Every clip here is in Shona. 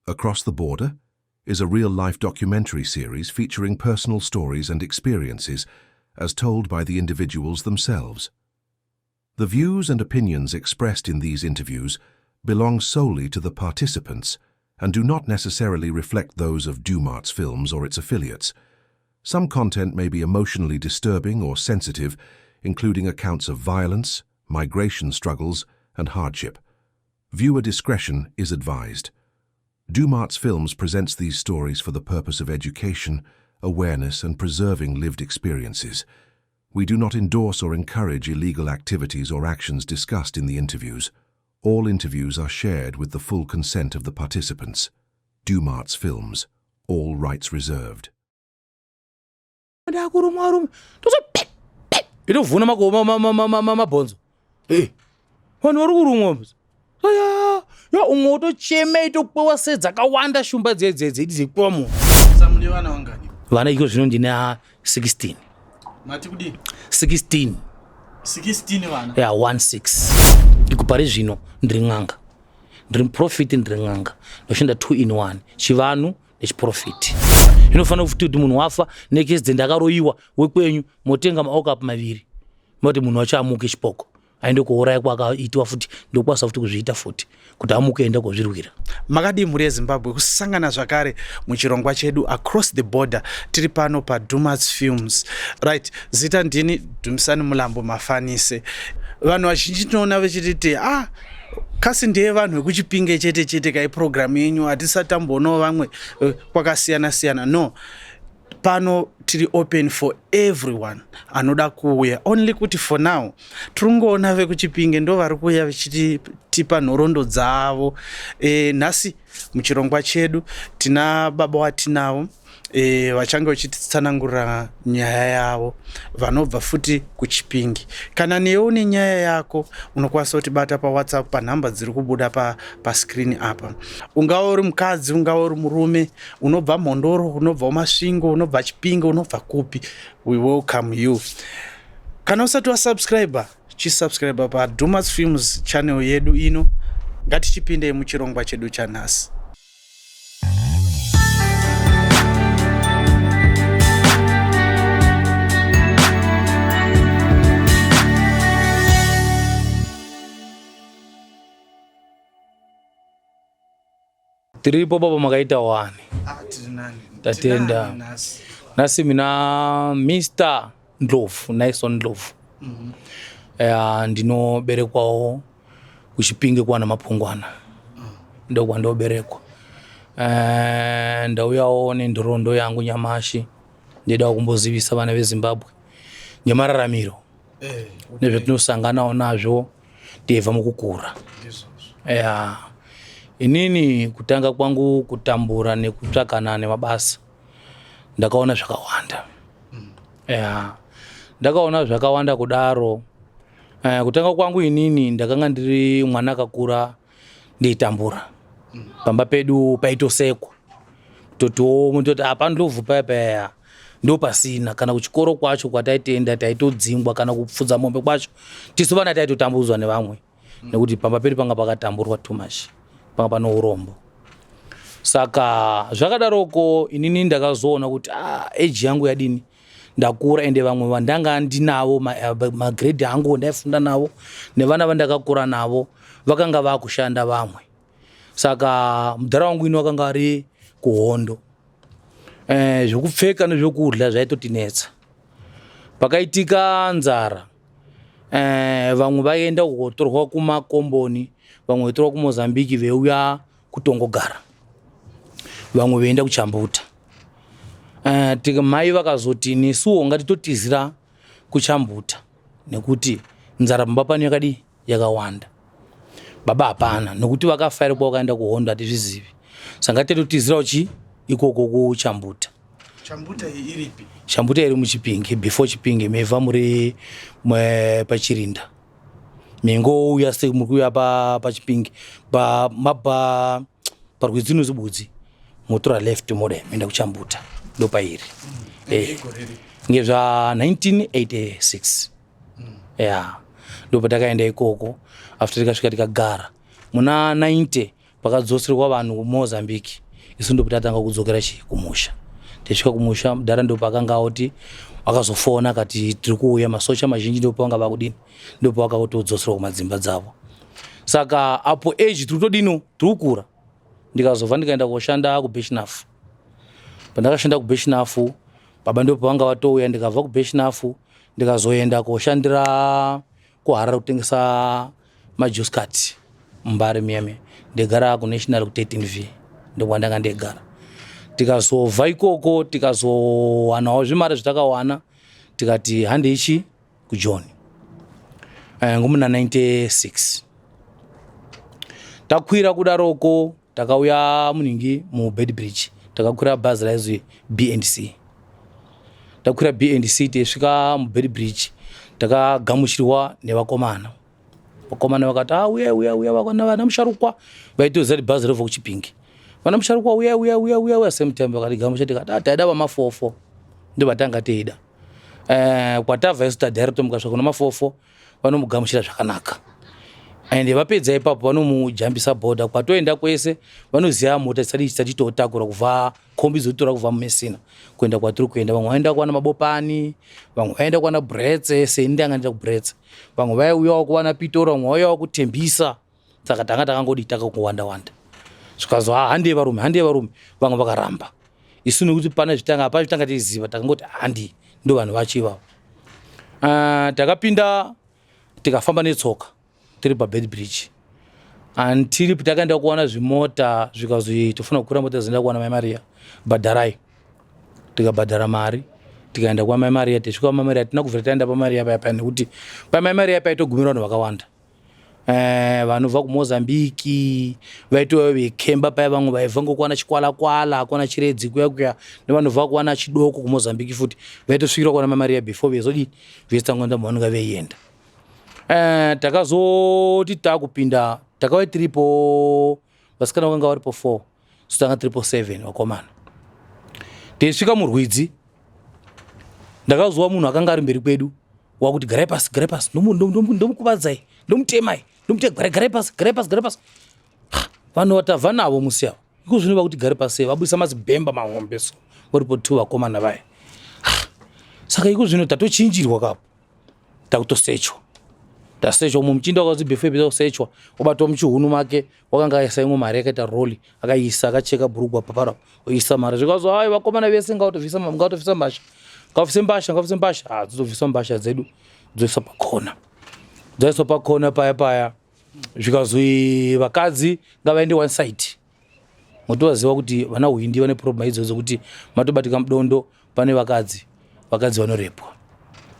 Across the Border is a real-life documentary series featuring personal stories and experiences as told by the individuals themselves. The views and opinions expressed in these interviews belong solely to the participants and do not necessarily reflect those of Dumarts Films or its affiliates. Some content may be emotionally disturbing or sensitive, including accounts of violence, migration struggles, and hardship. Viewer discretion is advised. Dumarts Films presents these stories for the purpose of education, awareness, and preserving lived experiences. We do not endorse or encourage illegal activities or actions discussed in the interviews. All interviews are shared with the full consent of the participants. Dumarts Films. All rights reserved. Vana iko zvino ndina 16. Mati kudi? 16. 16 vana? Yeah, 16. Ndikupari zvino ndiri ng'anga. Ndiri profit ndiri ng'anga. Ndoshanda 2 in 1. Chivanu nechiprofit. Inofana kuti munhu wafa nekezi ndakaroiwa wekwenyu motenga maokap maviri. Moti munhu wacho amuke chipoko. Aende kuuraya kwakaitwa futi ndokwasa futi kuzviita futi kuti amuke enda kozvirwira. Makadi muri yeZimbabwe kusangana zvakare muchirongwa chedu Across the Border tiri pano pa Dumarts Films. Right, zita ndini Dumisani Mulambo Mafanise. Vanhu vazhinji tinoona vechiti kasi ndiye vanhu vekuchipinge chete kai program yenyu hatisatambonawo vamwe kwakasiyana siyana. No, pano tiri open for everyone anoda kuuya, only kuti for now turungoona vekuchipinge ndo vari kuuya vechitipa nhorondo dzavo. Nhasi muchirongwa chedu tina baba watinawo vachange vachititsanangurira nyaya yavo vanobva futi kuchipingi. Kana newe une nyaya yako unokwanisa kutibata pa WhatsApp pa nhamba dziri kubuda pa screen apa. Ungawa uri mukadzi, ungawa uri murume, unobva Mhondoro, unobva Masvingo, unobva Chipinge, unobva kupi, we welcome you. Kana usati wasubscribe, chisubscribe pa Dumarts Films channel yedu ino. Ngatichipinde muchirongwa chedu chanhasi. Tiripo baba makaita wani. Tatenda. Nasi mina Mr. Ndlovu, Nyson Ndlovu. Ndinoberekwawo kuchipinge kwana Mapungwana. Ndo kwandoberekwa. Ndauyawo nendorondo yangu nyamashi. Ndida kumbozivisa vana veZimbabwe nyamararamiro. Nezvetinosanganawo nazvo ndebva mukukura. Inini kutanga kwangu kutambura nekutsvakana nemabasa ndakaona zvakawanda. Ndakaona zvakawanda kudaro. Kutanga kwangu inini ndakanga ndiri mwana akakura ndeitambura. Pamba pedu paitosekwa. Totiwo mutoti apa Ndlovu paya ndo pasina, kana kuchikoro kwacho kwataitenda taitodzingwa, kana kupfudza mombe kwacho tisovana taitotambudzwa nevamwe nekuti pamba pedu panga pakatamburwa too much. Panga pano urombo. Saka zvakadaroko inini ndakazoona kuti age yangu yadini ndakura ende vamwe vandanga ndinavo magrade angu ndaifunda navo nevana vandakakura navo vakanga vakushanda vamwe. Saka mudhara wangu ino wakanga ari kuhondo. Zvokupfeka nezvokudya zvaitotinetsa. Pakaitika nzara. Vamwe vaenda kutorwa kumakomboni, vamwe vetorwa kuMozambique veuya kutongogara, vamwe veenda kuChambuta. Mai vakazoti nesuwo ngatitotizira kuChambuta nekuti nzara pamba pano yakadi yakawanda. Baba hapana nekuti vakafaira kwa vakaenda kuhondo hatizvizivi. Saka ngatitotizira ikoko kuChambuta. Chambuta iripi? Chambuta iri muChipinge, before Chipinge meva muri paChirinda. Mengo uya se mukuya pa Chipinge pa mapa parkwizino zibudzi motora left mode menda kuChambuta ndo pairi. Ngezva 1986. Ndo patakaenda ikoko after tikasvika tikagara. Muna 90 pakadzoserwa vanhu kuMozambique isu ndo patatanga kudzokera kumusha. Tisvika kumusha mudhara ndo pakanga oti akazofona kati tiri kuuya masocha mazhinji ndo pavanga vakudini ndo pavakatodzoserwa kumadzimba dzavo. Saka apo age tiri kutodino tiri kukura ndikazobva ndikaenda koshanda kuBeshnaf. Pandakashanda kuBeshnaf baba ndo pavanga vatouya ndikabva kuBeshnaf ndikazoenda koshandira kuHarare kutengesa majuice cart muMbare Miami. Ndigara kuNational ku13V ndokwandanga ndigara. Tikazobva ikoko tikazowanawo zvimari zvatakawana tikati handi ichi kuJohn ngomuna 96 takwira kudaroko takauya muningi muBedbridge takakwira bhazi raizwi B&C. Takwira B&C tisvika muBedbridge takagamuchirwa nevakomana. Vakomana vakati uya vana musharukwa vaitoziva kuti bhazi rebva kuChipinge. Vana musharukwa uya same time vakati gamucha tikati taida vamafofo ndo vatanga teida. Kwatabva isu tadirector mukasvika kuna mafofo vanomugamuchira zvakanaka. Ende vapedza ipapo vanomujambisa bhodha kwatoenda kwese vanoziva mota dzisati totakura kubva kombi dzotora kubva muMessina kuenda kwatiri kuenda. Vamwe vaenda kuwana mabopani, vamwe vaenda kuwana Bretse, sendi anga ndaenda kuBretse. Vamwe vaiuyawo kuwana Pitora, vamwe vaiuyawo kutembisa. Saka tanga takangodi takakuwanda wanda. Zvikazo handi varume vamwe vakaramba. Isu nekuti pana zvitanga apa zvitanga tiziva takangoti handi ndo vanhu vachivavo. Takapinda tikafamba netsoka tiri paBedbridge. Tiri takaenda kuwana zvimota zvikazwi tofuna kukwira mota zinoenda kuwana Mai Maria bhadharai. Tikabhadhara mari tikaenda kwa Mai Maria tisvika kwa Mai Maria tina kubvira taenda pa Maria paya nekuti pa Mai Maria paitogumira vanhu vakawanda. Vanobva kuMozambique vaitova vekemba paya vamwe vaibva ngokuwana chikwala kuwana chiredzi kuya nevanobva kuwana chidoko kuMozambique futi vaitosvikira kuwana Mai Maria before vezodini vezitangwanda mavanonga veienda. Takazoti takupinda takauya tiripo vasikana vakanga varipo 4 so tanga tiripo 7 vakomana. Tisvika muRwidzi ndakazwa munhu akanga ari mberi kwedu wakuti garai pasi ndomukuvadzai ndomutemai garai pasi. Vanhu vatabva navo musi avo iko zvino vakuti gare pasi vabudisa mazibhemba mahombe so varipo 2 vakomana vaya. Saka iko zvino tatochinjirwa kapo takutosechwa. Tasechwa mumuchinda wakazi before kusechwa wabatwa muchiunu make wakanga aisa imwe mari yakaita roli akaisa akacheka bhurugwa papara oisa mari zvikazo vakomana vese ngautobvisa mbasha ngavise mbasha dzobviswa mbasha dzedu dzoiswa pakona dzoiswa pakona paya zvikazwi vakadzi ngavaende one side motovaziva kuti vana Hwindi vane problem idzodzo kuti matobatika mudondo pane vakadzi vanorepwa.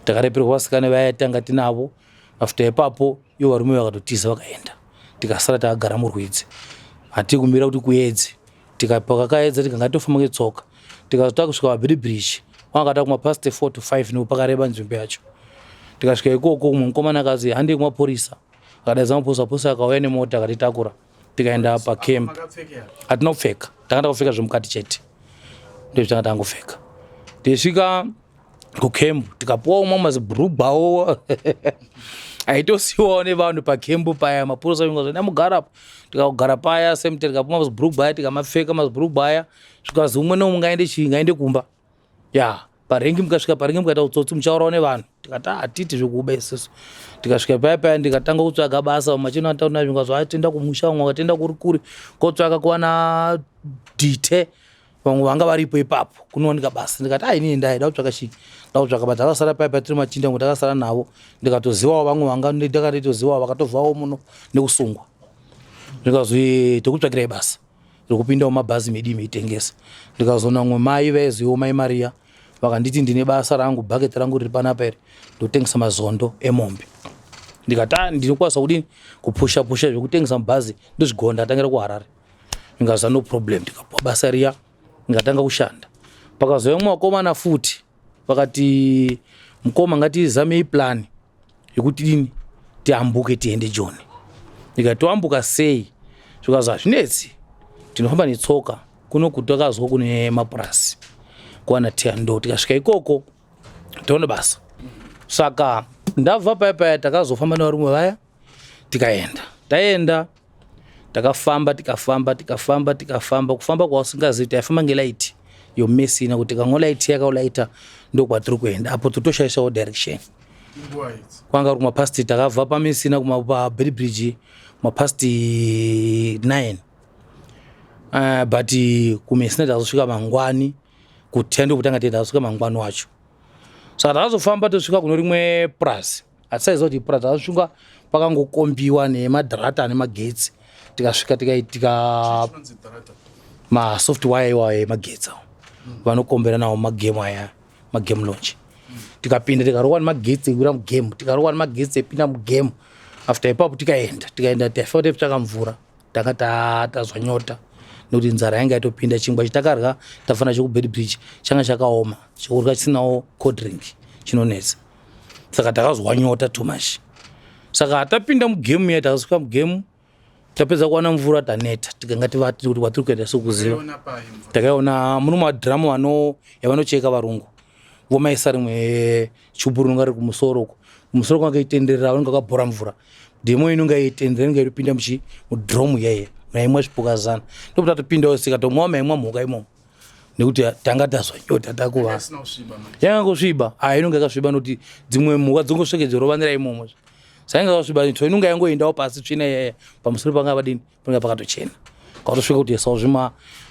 Takareperwa vasikana vaya tanga tinavo. After ipapo ivo varume vakatotiza vakaenda tikasara takagara muRwidzi. Hatiri kumira kuti kuedze tikapakaedza tikanga tofamba netsoka tikazotaka kusvika paBedbridge wanga kuma past 4 to 5 ndipo pakareba nzvimbo yacho. Tikasvika ikoko mukomana akazi handi kumapurisa akadaidza mapurisa akauya nemota akatitakura tikaenda pacamp. Hatina kupfeka takanda kupfeka zvemukati chete ndozvitanga tangopfeka. Tisvika kucamp tikapuwa umwe mazibhurugwawo aitosiwawo nevanhu pacamp paya mapurisa vingazo namugarapo tikagara paya semte tikapuwa mazibhurugwa aya tikamapfeka mazibhurugwa aya zvikazi umwe neumwe ngaende kumba parengi mukasvika parengi mukaita utsotsi muchaurawo nevanhu tikati hatiti zvekuba isusu. Tikasvika paya ndikatanga kutsvaga basa machino ataura nazvo ngazo atienda kumusha vamwe vakatienda kuri kotsvaka kuwana dite vamwe vanga varipo ipapo kunowanika basa. Ndikati inini ndaida kutsvaka chii ndakutsvaka basa. Takasara paya tiri machinda ngo takasara navo ndikatozivawo vamwe vanga ndakatozivawo vakatobvawo muno nekusungwa. Ndikazwi tokutsvakirai basa rekupindawo mabhazi meitengesa. Ndikazoona umwe mai vaizivawo Mai Maria vakanditi ndine basa rangu bhaketi rangu riri panapa iri ndotengesa mazondo emombe. Ndikati ndinokwanisa kudini kupusha zvekutengesa mabhazi ndozvigonda atangira kuHarare. Ndikaza no problem ndikapuwa basa riya ndikatanga kushanda. Pakazouya umwe wakomana futi vakati mukoma ngatizamei plan yekuti dini tiambuke tiende John. Ndikati toambuka sei zvikazi hazvinetsi tinofamba netsoka kuno kutakazwa kune mapurasi kuwana Tiando. Tikasvika ikoko toona basa. Saka ndabva paya takazofamba nevarume vaya tikaenda takafamba kufamba kwausingazivi taifamba ngelight yomesina kuti kangolight yakaulaita ndokwatiri kuenda apo totoshaishawo direction kwanga kuri mapasti takabva pamesina pabridge mapasti 9 but kumesina takazosvika mangwani kuti ndokutanga takazosvika mangwani wacho saka takazofamba tosvika kuno rimwe plus atisaiziva kuti plus takazosvika pakangokombiwa nemadharata nemagetsi tikasvika tikaitika masoftware iwayo emagetsi awo vanokombera nawo magame aya magame launch tikapinda tikarowa nemagetsi ekuira mugame tikarowa nemagetsi epinda mugame after ipapo tikaenda taifa kuti tsvaka mvura tanga tazwa nyota nekuti nzara yanga yatopinda chingwa chitakarya tafanira chekubedbridge changa chakaoma chekurya chisinawo coldrink chinonetsa saka takazwa nyota too much saka tapinda mugame iya takasvika mugame tapedza kuwana mvura taneta tikanga tivati kuti watiri kuenda sekuziva takaiona muno madhiramu yavanocheka varungu vomaisa rimwe chuburu ringa riri kumusoro kwanga itenderera vanenge vakabhora mvura dhemo inonga yeitenderera inonga iripinda mudhiromu yeye maimwa zvipuka zana ndokuti tatopindawo sika tomwawo maimwa mhuka imomo nekuti tanga tazwa nyota takuva yangangosviba inonga yakasviba nokuti dzimwe mhuka dzongosvekedzerovanira imomo sainga kasviba to inonga yangoendawo pasi tsvina yaya pamusoro panga vadini panenge pakatochena kwatosvika kuti esawo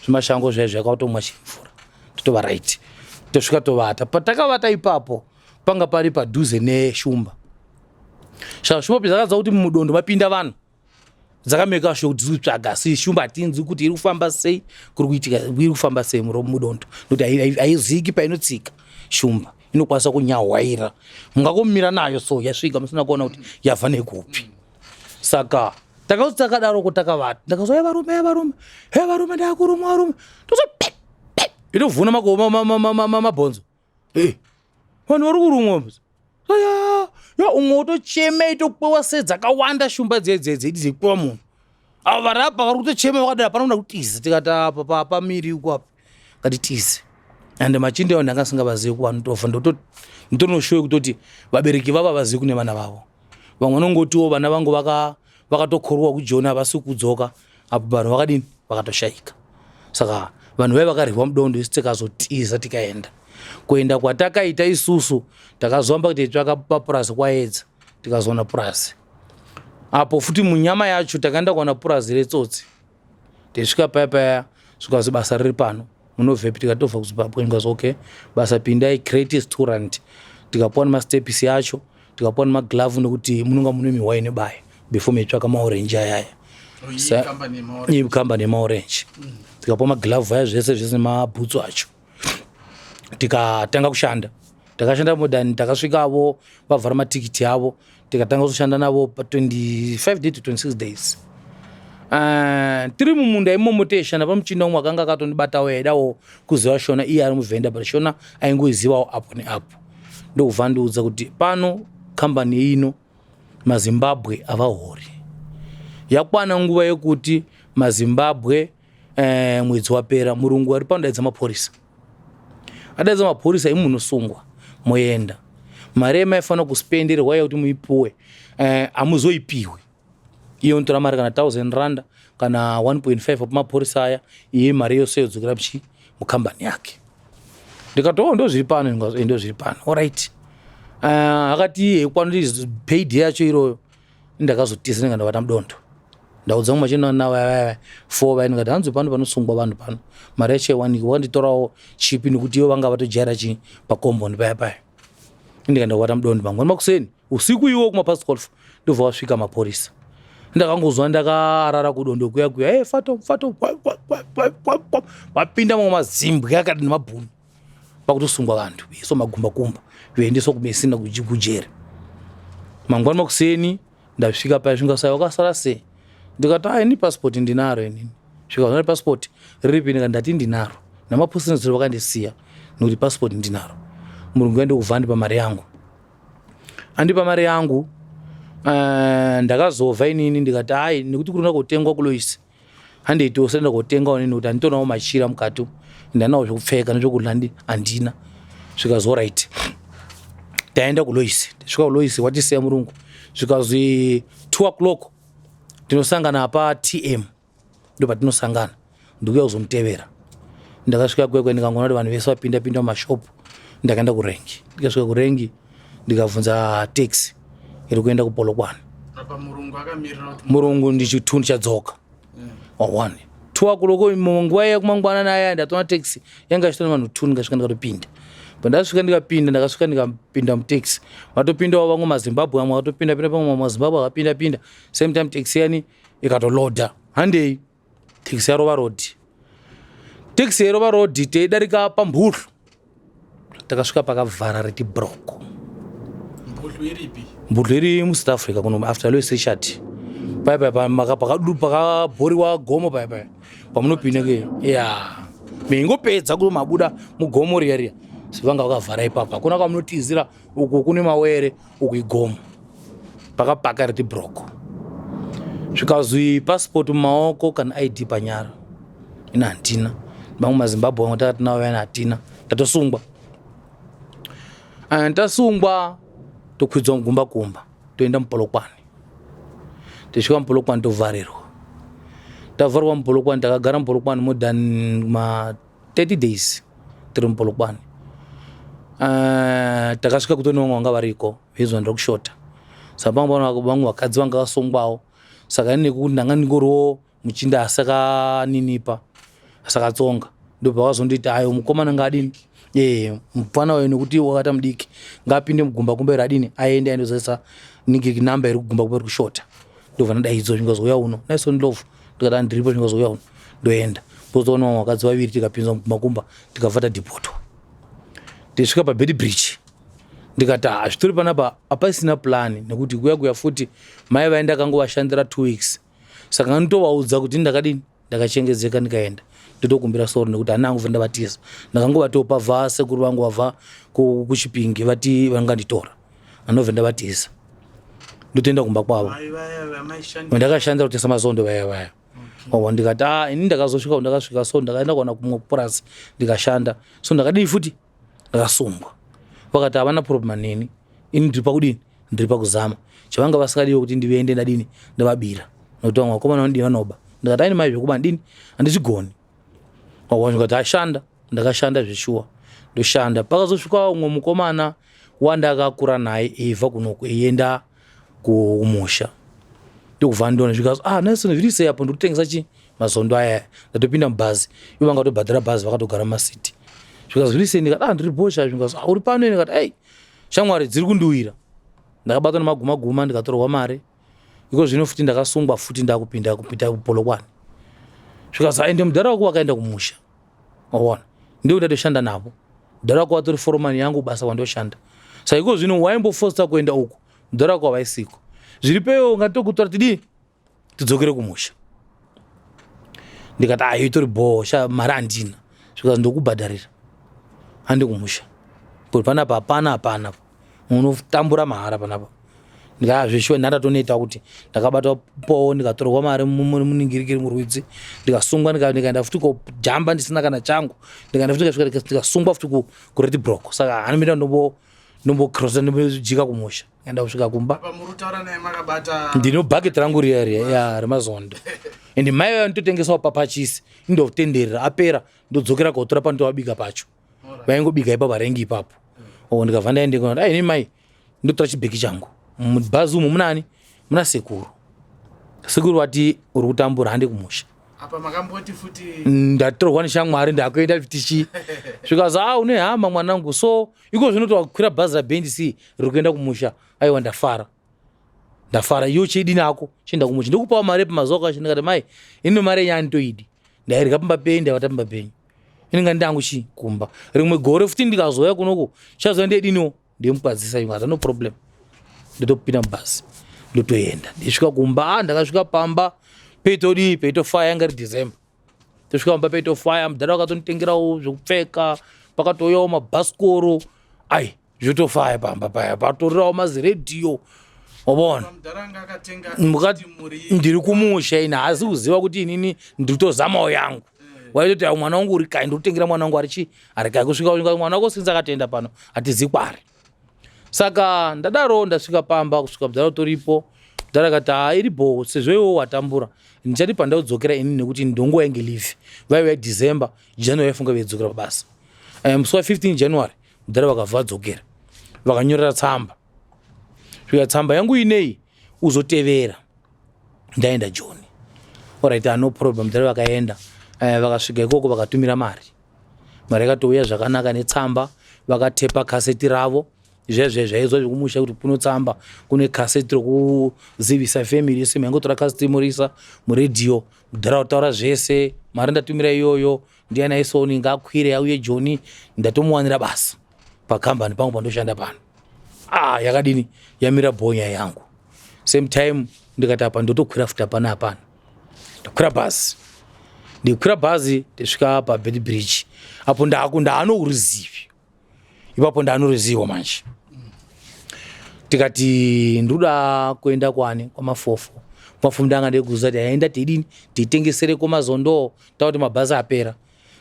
zvimashango zvaya zvakautomwa chimvura totova right tosvika tovata patakavata ipapo panga pari padhuze neshumba saka shumba pezakadza kuti mudondo mapinda vanhu dzakameka sho kuti dzitsvaga si shumba hatinzi kuti iri kufamba sei kuri kuitika iri kufamba sei mudondo nokuti haiziki painotsika shumba inokwanisa kunyahwaira mungakomira nayo so yasvika musina kuona kuti yabva nekupi saka takazoti takadaroko takavata ndakazwa varume ndakurumwa varume itovhuna mabhonzo vanhu vari kurumwa umwe utochema itokwewa sedzakawanda shumba dzedzi dzekwewa munhu avo vari apa vari kutochema vakadai panoda kutiza tikati apa pamiri uko apa ngatitize ande machinde avo ndanga singavazivi kuvanhu tofa nditonoshowe kutoti vabereki vava vazivi kune vana vavo vamwe vanongotiwo vana vangu vakatokorwa kujona havasi kudzoka apo vanhu vakadini vakatoshayika saka vanhu vai vakarihwa mudondo isi tikazotiza tikaenda kuenda kwatakaita isusu takazomba kuti titsvaka papurasi kwaedza tikazoona purasi apo futi munyama yacho takaenda kuona purasi retsotsi tisvika paya zvikazi basa riri pano munovhepi tikatobva kuzimbabwe ndikazi okay basa pindai create restaurant tikapuwa nemastepisi yacho tikapuwa nemaglavhu nekuti munonga mune mihwai nebaya before meitsvaka maorenji ayaya ikamba nemaorenji tikapuwa maglavhu aya zvese nemabhutsu acho tikatanga kushanda takashanda modani takasvikavo vavhara matikiti avo tikatanga kuzoshanda navo pa25 day to 26 days tiri mumunda imomo teishanda pamuchinda umwe akanga akatondibatawo aidawo kuziva shona iye ari muvhenda but shona aingoizivawo apo neapo ndokubva ndiudza kuti pano kambani ino mazimbabwe avahori yakwana nguva yekuti mazimbabwe mwedzi wapera murungu ari pano daidza mapurisa adaidza mapurisa imunosungwa moenda mari yemaifanira kuspenderwa yekuti muipiwe hamuzoipiwe iyo notora mari kana 1000 rand kana 1.5 apamapurisa aya iye mari yose yodzokera mukambani yake ndikatoo ndo zviri pano ndo zviri pano alright akati kwanoti paid yacho iroyo ndakazotiza ndinga ndavata mudondo ndaudza mumachina navo 4 vainingati hanzi pano panosungwa vanhu pano mari yacho iwanike wakanditorawo chipi nekuti ivo vanga vatojaira chii pakombondi paya ndinga ndavata mudondo mangwani makuseni usiku iwo kumapast 12 ndobva wasvika mapurisa ndakangozwa ndakarara kudondo kuya fato vapinda mamwe mazimbwe akati nemabhunu pakutosungwa vantu iso magumbakumba voendeswa kumesina kujere mangwani makuseni ndasvika paya zvingasai wakasara sei ndikati ini pasipoti ndinaro inini zvikazva pasipoti riripi ndikati ndinaro namapusinziro vakandisiya nekuti pasipoti ndinaro murungu andikubva andipa mari yangu ndakazobva inini ndikati nekuti kurina kutengwa kuloisi handeitiwo senda kutengawo nini kuti handitonawo machira mukati ndanawo zvekupfeka nezvekudya handina zvikazwa right taenda kuloisi svika kuloisi watisiya murungu zvikazwi 2 o'clock tinosangana pa TM ndo patinosangana ndikuya kuzomutevera ndakasvika kwekwe ndikangoona kuti vanhu vese vapinda mumashopu ndakaenda kurengi ndikasvika kurengi ndikabvunza taxi iri kuenda kuPolokwane murungu ndichitundu chadzoka wa1 2 kuloko munguva yekumangwanana aya ndatona taxi yanga ichitona vanhu 2 ndikasvika ndikatopinda pandasvika ndikapinda mutaxi vatopindawo vamwe mazimbabwe amwe vatopinda pamwe mazimbabwe akapinda same time taxi yani ikatoloda handei taxi yarova road teidarika pambudhlu takasvika pakavhara riti broko mbudhlu iri muSouth Africa kuno after Louis Richard pakabhoriwa gomo paya pamunopinda ke mingopedza kuti mabuda mugomo riya sivanga vakavhara ipapa hakuna kwamunotizira uku kune mawere uku igomo pakapaka riti broko zvikazwi passport mumaoko kana ID panyara ina hatina vamwe mazimbabwe vamwe takatinavo yana hatina tatosungwa tasungwa tokwidzwa mugumbakumba toenda muPolokwane tisvika muPolokwane tavharirwa muPolokwane takagara muPolokwane more than 30 days tiri muPolokwane takasvika kutoni vamwe vanga variko veizwa ndiri kushota saka vamwe vakadzi vanga vasungwawo saka inekuti ndanga ndingoriwo muchinda asakaninipa asakatsonga ndopavazonditi ayo mukomana ngadini mufana wayo nekuti wakata mudiki ngapinde mugumbakumba iri adini aende aindozasa ningiki namba iri kugumbakumba iri kushota ndobva ndadaidzo zvingazouya uno naisonilofu ndikati ndiripo zvingazouya uno ndoenda pozoona vamwe vakadzi vaviri tikapinzwa mugumbakumba tikabva tadhipotwa tisvika paBed Bridge ndikati zvitori panapa hapasina plani nekuti kuya futi mai vaenda kangovashandira 2 weeks saka nganditovaudza kuti ndakadini ndakachengedzeka ndikaenda ndotokumbira soro nekuti hana angu ndavatiza ndakangobatopa vha sekuru vangu vabva kuChipinge vati vanganditora anobva ndavatiza ndotoenda kumba kwavo ndakashandira kutesa mazondo vaya ndikati ini ndakasvika so ndakaenda kuona kumwe kupurasi ndikashanda so ndakadii futi ndakasungwa vakati havana problem neni ini ndiri pakudini ndiri pakuzama chavanga vasikadiwo kuti ndiende ndadini ndavabira nokuti vamwe vakomana vandini vanoba ndikati aini mai zvekuba ndini handichigoni ndikati ashanda ndakashanda zveshuwa ndoshanda pakazosvika umwe mukomana wandakakura naye eibva kunoku eienda kumusha ndokubva ndiona zvikazi naisoni zviri sei apo ndikutengesa chi mazondo aya ndatopinda mubhazi ivo vanga tobhadhara bhazi vakatogara mumasiti zvikazi zviri sei ndikati ndiri bhosha zvikazi uri pano ndikati shamwari dziri kundiwira ndakabatwa nemaguma ndikatorwa mare iko zvino futi ndakasungwa futi ndakupinda kuPolokwane zvikazi ende mudhara wako wakaenda kumusha waona ndiwo ndatoshanda navo mudhara wako watori foromani yangu basa wandoshanda saka iko zvino waimbofosta kuenda uku mudhara wako wavaisiko zviri peyo ngatitokutora tidii tidzokere kumusha ndikati itori bhosha mari handina zvikazi ndokubhadharira handi kumusha kuti panapa hapana unotambura mahara panapa ndikazveshuwa ndandatoneta kuti ndakabata powo ndikatorwa mari muningirikiri murwidzi ndikasungwa ndikaenda futi kojamba ndisina kana changu ndikaenda futi ndikasungwa futi kureti broko saka hanomita ndombokrosa ndombojika kumusha enda kusvika kumba ndino bhaketi rangu riya remazondo ende mai vayo nditotengesawo papachisi indotenderera apera ndodzokera kotora pandovabika pacho vaingobika ipapo varengi ipapo ndikabva ndaendekona ini mai ndotora chibheki changu mubhazi umu muna sekuru vati uri kutambura handi kumusha apa makamboti futi ndatorwa neshamwari ndakuenda tichi zvikazi une hama mwanangu so iko zvino tokwira bhazi raBNC riri kuenda kumusha aiwa ndafara iyo chidi nako chienda kumusha ndikupawo mari pamazuva kwacho ndikati mai ino mari yanitoidi ndairika pambapei ndavata pambapenyu inenge ndangu chi kumba rimwe gore futi ndikazouya kunoko chazoendediniwo ndimupadzisa imwe hata no problem ndotopinda mubhazi ndotoenda ndisvika kumba ndakasvika pamba peitofaya yanga ri December tosvika pamba peitofaya mudhara wakatonditengerawo zvekupfeka pakatoyawo mabhasikoro zvotofaya pamba paya patorirawo maziredhiyo wabona ndiri kumusha ina haasi kuziva kuti inini ndiri tozamawo yangu waitoti mwana wangu uri kai ndiri kutengera mwana wangu ari kai kusvika mwana wako sinzi akatenda pano hatizi kwari saka ndadaro ndasvika pamba kusvika mudhara toripo Mudhara akati iripo sezvo iwewe watambura ndichati pandaudzokera ini nekuti ndongo yange leave vaiva December January vaifunga veidzokera pabasa. Musi wa 15 January mudhara vakabva vadzokera vakanyorera tsamba. Svika tsamba yangu inei uzotevera ndaenda Joni. Alright, no problem. Mudhara vakaenda vakasvika ikoko vakatumira mari yakatouya zvakanaka netsamba vakatepa kaseti ravo zvaizwa zvekumusha kuti kuno tsamba kune kaseti rokuzivisa family yese mangotora kaseti murisa muredhiyo mudhara kutaura zvese mari ndatumira iyoyo ndiana isoni ngakwire auye Joni ndatomuwanira basa pakambani pangu pandoshanda pano. Yakadini yamira bonya yangu. Same time ndikati apa ndotokwira futa pana apana. Ndakwira basi. Ndikwira bhazi ndisvika paBed Bridge. Apo ndaano uruzivi. Ipapo ndaano ruzivo manje. Tikati ndoda kuenda kwani kwamafofo. Mafumu ndanga ndekuza kuti aenda tidini titengesere kwamazondo takuti mabhazi apera.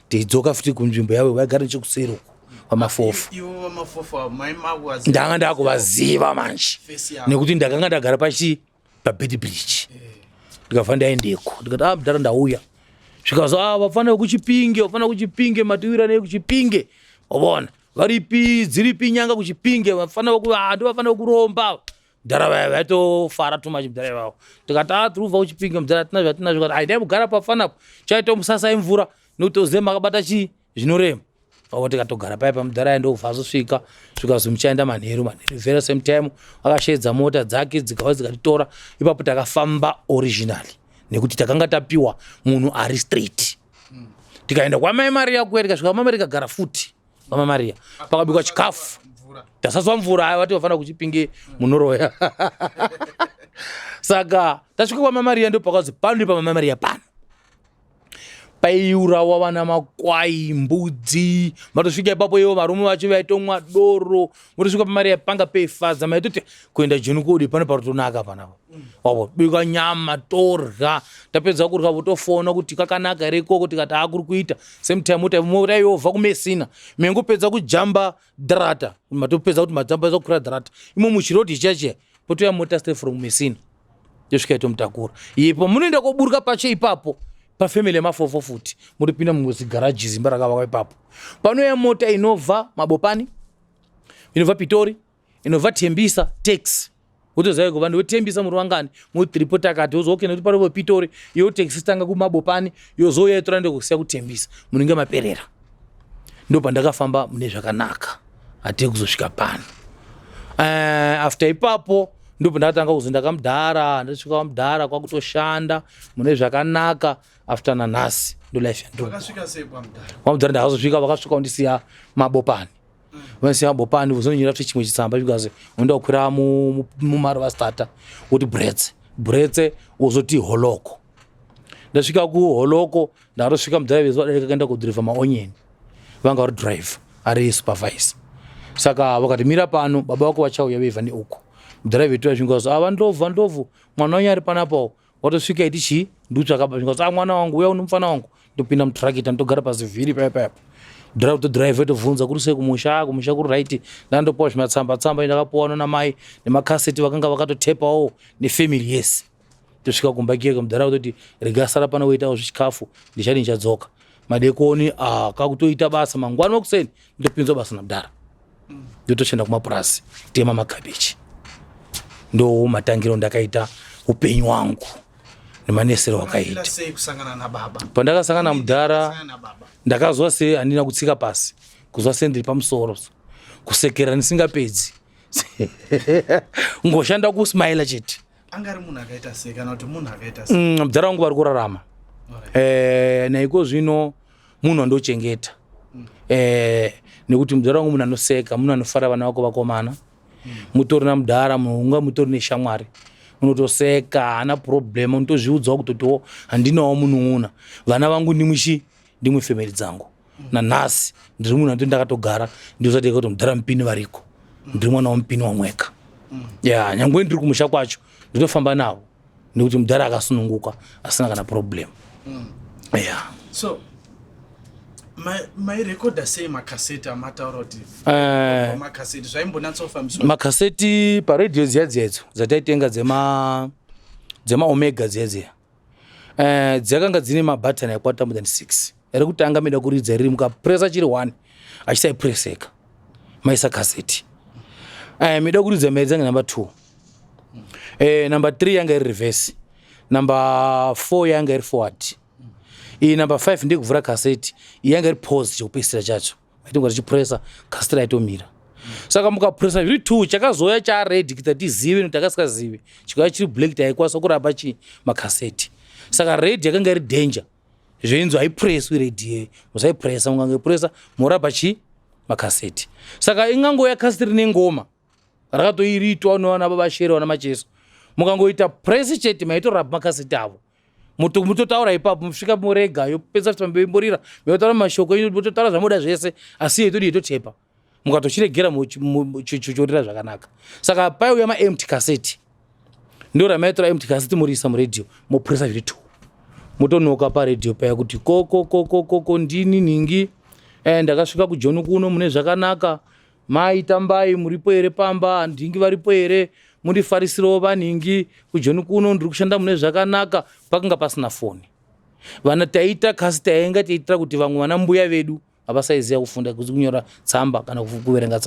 Tidzoka futi kunzvimbo yawe waigara nechekuseri uko kwamafofo. Iwo mafofo maimawa Ndanga ndakuvaziva manje. Nekuti ndakanga ndagara paBed Bridge. Ndikafanda ndaendeko. Ndikati mudhara ndauya. Zvikazi vafana kuchipinge matiwira nei kuchipinge. Wabona varipi dziripi nyanga kuchipinge vafana kuromba. Mudhara vaitofara too much mudhara ivavo. Tikati tirubva kuchipinge mudhara tina zvikati aidai kugara pafanapo chaita musasa imvura nekuti uzive makabata chii zvinorema. Tikatogara paipa mudhara aindobva azosvika zvikazi muchaenda manheru very same time akashedza mota dzake dzikava dzikatitora. Ipapo takafamba originally nekuti takanga tapiwa munhu ari straight. Tikaenda kwaMai Maria kwedu tikasvika kwaMai Maria tikagara futi kwaMai Maria pakabikwa chikafu tasazwa mvura vati vafana kuchipinge munoroya. Saka tasvika kwaMai Maria ndo pakazi pano ndi paMai Maria pano paiurawa vana makwai mbudzi matosvika ipapo ivo varume vacho vaitomwa doro motosvika paMaria panga peifadza maitoti kuenda Joni kodi pane parotonaka panapo. Bika nyama torya tapedza kurya votofona kuti kakanaka here ikoko tikati akuri kuita same time taivobva kumesina mengopedza kujamba dharata matopedza kuti madzamba kukura dharata imo muchirodi chache potoya mota straight from mesina yosvika itomutakura ipo munoenda koburuka pacho ipapo pafamily yamafofo futi mutopinda muzigaraji zimba rakavakwa ipapo panouya mota inobva Mabopani inobva Pitori inobva Tembisa taxi utoziva kuva ndiwetembisa muri wangani mu3 takati uzokenda kuti paripo Pitori iyo taxi tanga kuMabopani yozouya itora ndokusiya kutembisa munenge maperera. Ndo pandakafamba mune zvakanaka hati kuzosvika pano. After ipapo ndo pandakatanga kuzi ndakamudhara ndasvika mudhara kwakutoshanda mune zvakanaka. After nanhasi ndo life yangu. Wakasvika sei kwamudhara? Kwamudhara ndakazosvika vakasvika kundisiya Mabopani. Vanisiya Mabopani vozonyera kuti chimwe chitsamba chikazi unoenda kukwira muMarva starter kuti Bretse uzoti Holoko. Ndasvika kuHoloko ndarosvika mudhara vezvadarika kaenda kudhirivha maonyeni vanga vari drive ari supervise. Saka vakati mira pano baba vako vachauya veivha neuko mudhara veitoya zvingazi ndovhu mwana wenyu ari panapo watosvika iti chii ndotsvaka zvingazi mwana wangu uya unomufana wangu ndopinda mutrakita ndotogara pazivhiri paipapo mudhara kutodhiraivha itovhunza kuri sei kumusha kuri right ndandopiwa zvimatsamba ndakapiwa namai nemakaseti vakanga vakatotepawo nefamily yese. Tosvika kumba kiyeka mudhara kutoti rega sara pano weitawo zvichikafu ndichati ndichadzoka madekoni kakutoita basa mangwana wakuseni ndopinzwa basa namudhara ndotoshanda kumapurasi tema makabichi. Ndo matangiro ndakaita upenyu wangu nemanesero wakaita. Pandakasangana namudhara ndakazwa sei handina kutsika pasi kuzwa sei ndiri pamusoro kusekera ndisingapedzi ngoshanda kusmaila chete. Angari munhu akaita sei kana kuti munhu akaita sei? Mudhara wangu vari kurarama. Naiko zvino munhu andochengeta. Nekuti mudhara wangu munhu anoseka munhu anofara vana vako vakomana. Mutori namudhara munhu mutori neshamwari unotoseka hana problem unotozviudzawo kutotiwo handinawo munhu una vana vangu ndimwe family dzangu nanhasi ndiri munhu andoti ndakatogara ndizoti kuti mudhara mupini variko ndiri mwana wamupini wamweka. Nyangwe ndiri kumusha kwacho ndotofamba nawo nekuti mudhara akasununguka asina kana problem. So mairekodha sei makaseti amataura kuti makaseti zvaimbonyatsofambiswa? Makaseti paredhiyo dziya dziedzo dzataitenga dzemaomega dziya dzakanga dzine mabhatani akwata more than 6 rekutanga meda kuridza riri mukapresa chiri 1 achisaipreseka maisa kaseti meda kuridza mairi dzanga number 2 number 3 yanga iri reverse number 4 yanga iri forward iyi number 5 ndikuvhura kaseti iyi yanga iri pause chekupesera chacho aitinga tichipresa kaseti raitomira saka mukapresa zviri 2 chakazoya chared kuita tizive nokuti takasikazive chikauya chiri black taikwanisa kurapa makaseti saka red yakanga iri danger zvinzi haipreswi redhi musaipresa mungangepresa morapa makaseti saka ingangoya kaseti rine ngoma rakatoiritwa unowana babashera wana macheso mukangoita press chete maitorapa makaseti avo mutotaura ipapo musvika murega yopedza kuti pambemborira yotaura mashoko yototaura zvamuda zvese asi yetodi yetotepa mukatochiregera muchichorera zvakanaka saka paiuya maempty cassette ndo ramaitora empty cassette muriisa muredio mupresa zviri 2 mutonoka paredio paya kuti koko ndini ningi ndakasvika kujoni kuno mune zvakanaka maitambai muripo here pamba ndingi varipo here mundifarisirawo vaningi kujoni kuno ndiri kushanda mune zvakanaka pakanga pasina foni vana taita kasita yainga teitira kuti vamwe vana mbuya vedu havasaiziva kufunda kunyora tsamba kana kuverenga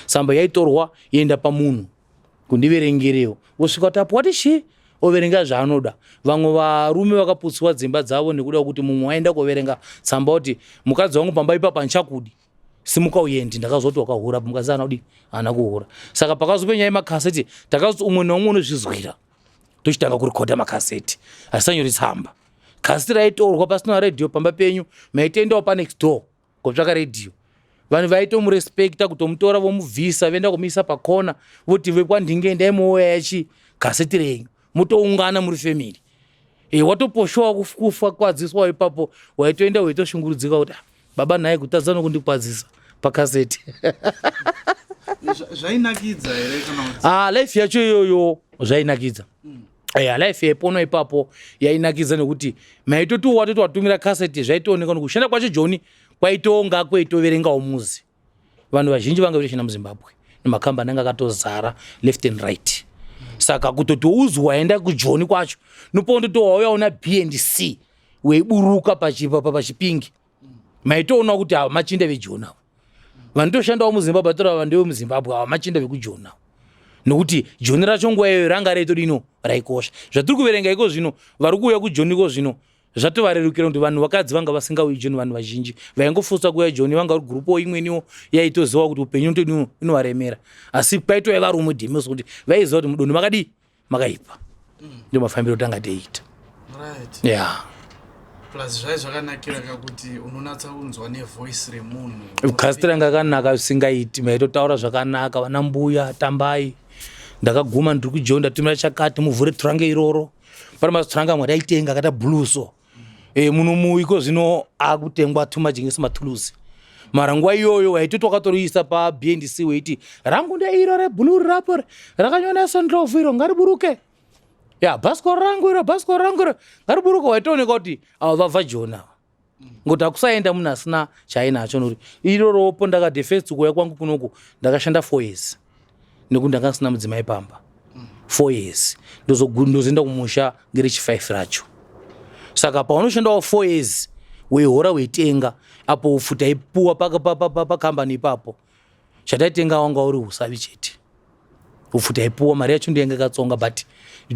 tsamba yaitorwa ienda pamunhu kundiverengerewo vosvika kuti apo wati overenga zvaanoda vamwe varume vakaputsiwa dzimba dzavo nekuda kuti mumwe waenda kuverenga tsamba kuti mukadzi wangu pamba ipapa ndichakudi simuka uyendi ndakazoti wakahura mukadzi ana kudi ana kuhura saka pakazope nyaya yemakaseti takazoti umwe naumwe unozvizwira tochitanga kurekodha makaseti asanyori tsamba kaseti raitorwa pasina redhiyo pamba penyu maitendawo panext door kotsvaka redhiyo vanhu vaitomurespekta kutomutora vomubvisa voenda kumuisa pakona voti vekwandinge ndaimoya yachi kaseti renyu mutoungana muri family watoposhowa kufa kwadziswa ipapo waitoenda weitoshungurudzika kuti baba naye kutadza nokundikwadzisa pakaseti zvainakidza here kana life yacho iyoyo zvainakidza life yaipono ipapo yainakidza nekuti maitoti watoti watumira kaseti zvaitooneka nokushanda kwacho joni kwaitonga kweitoverengawo muzi vanhu vazhinji vanga vechina muzimbabwe nemakambani anga akatozara left and right saka kutoti uzwa waenda kujoni kwacho nopondoti wauya una B&C weiburuka pachipingi maitoona kuti ava machinda vejoni avo vanotoshandawo muzimbabwe atora vandewe muzimbabwe ava machinda vekujoni avo nokuti joni racho nguva iyoyo ranga raitodino raikosha zvatiri kuverenga iko zvino vari kuuya kujoni iko zvino zvatovarerukira kuti vanhu vakadzi vanga vasingauyi joni vanhu vazhinji vaingofutsa kuuya joni vanga uri gurupo imweniwo yaitoziva kuti upenyu ndo inovaremera asi kwaitova varume dhimos kuti vaiziva kuti mudonho makadii makaipa ndio mafambiro tanga teiita plus zvai zvakanakira kakuti unonatsaunzwa nevoice remunhu kasiti ranga kanaka usingaiti maitotaura zvakanaka vana mbuya tambai ndakaguma ndiri kujoni ndatumira chakati muvhure turange iroro pane maturanga amwe daitenga akata bluso muno muiko zvino akutengwa tumajengesa matuluzi mara nguva iyoyo waitoti wakatoruisa pa B&C weiti rangu ndeiro rebhuluu rapo rakanyonesa ndlovu iro ngariburuke bhasikoro rangu iro ngariburuke waitooneka kuti ava vabva joni ava ngokuti akusaenda munhu asina chaainacho nori iroropo ndakati first kuuya kwangu kunoku ndakashanda 4 years nekuti ndanga sina mudzimai pamba 4 years ndozoenda kumusha ngerechi 5 racho saka paunoshandawo 4 years weihora weitenga apo ufu taipuwa pakambani ipapo chataitenga wanga uri usavi chete ufu taipuwa mari yacho ndiyenga katsonga but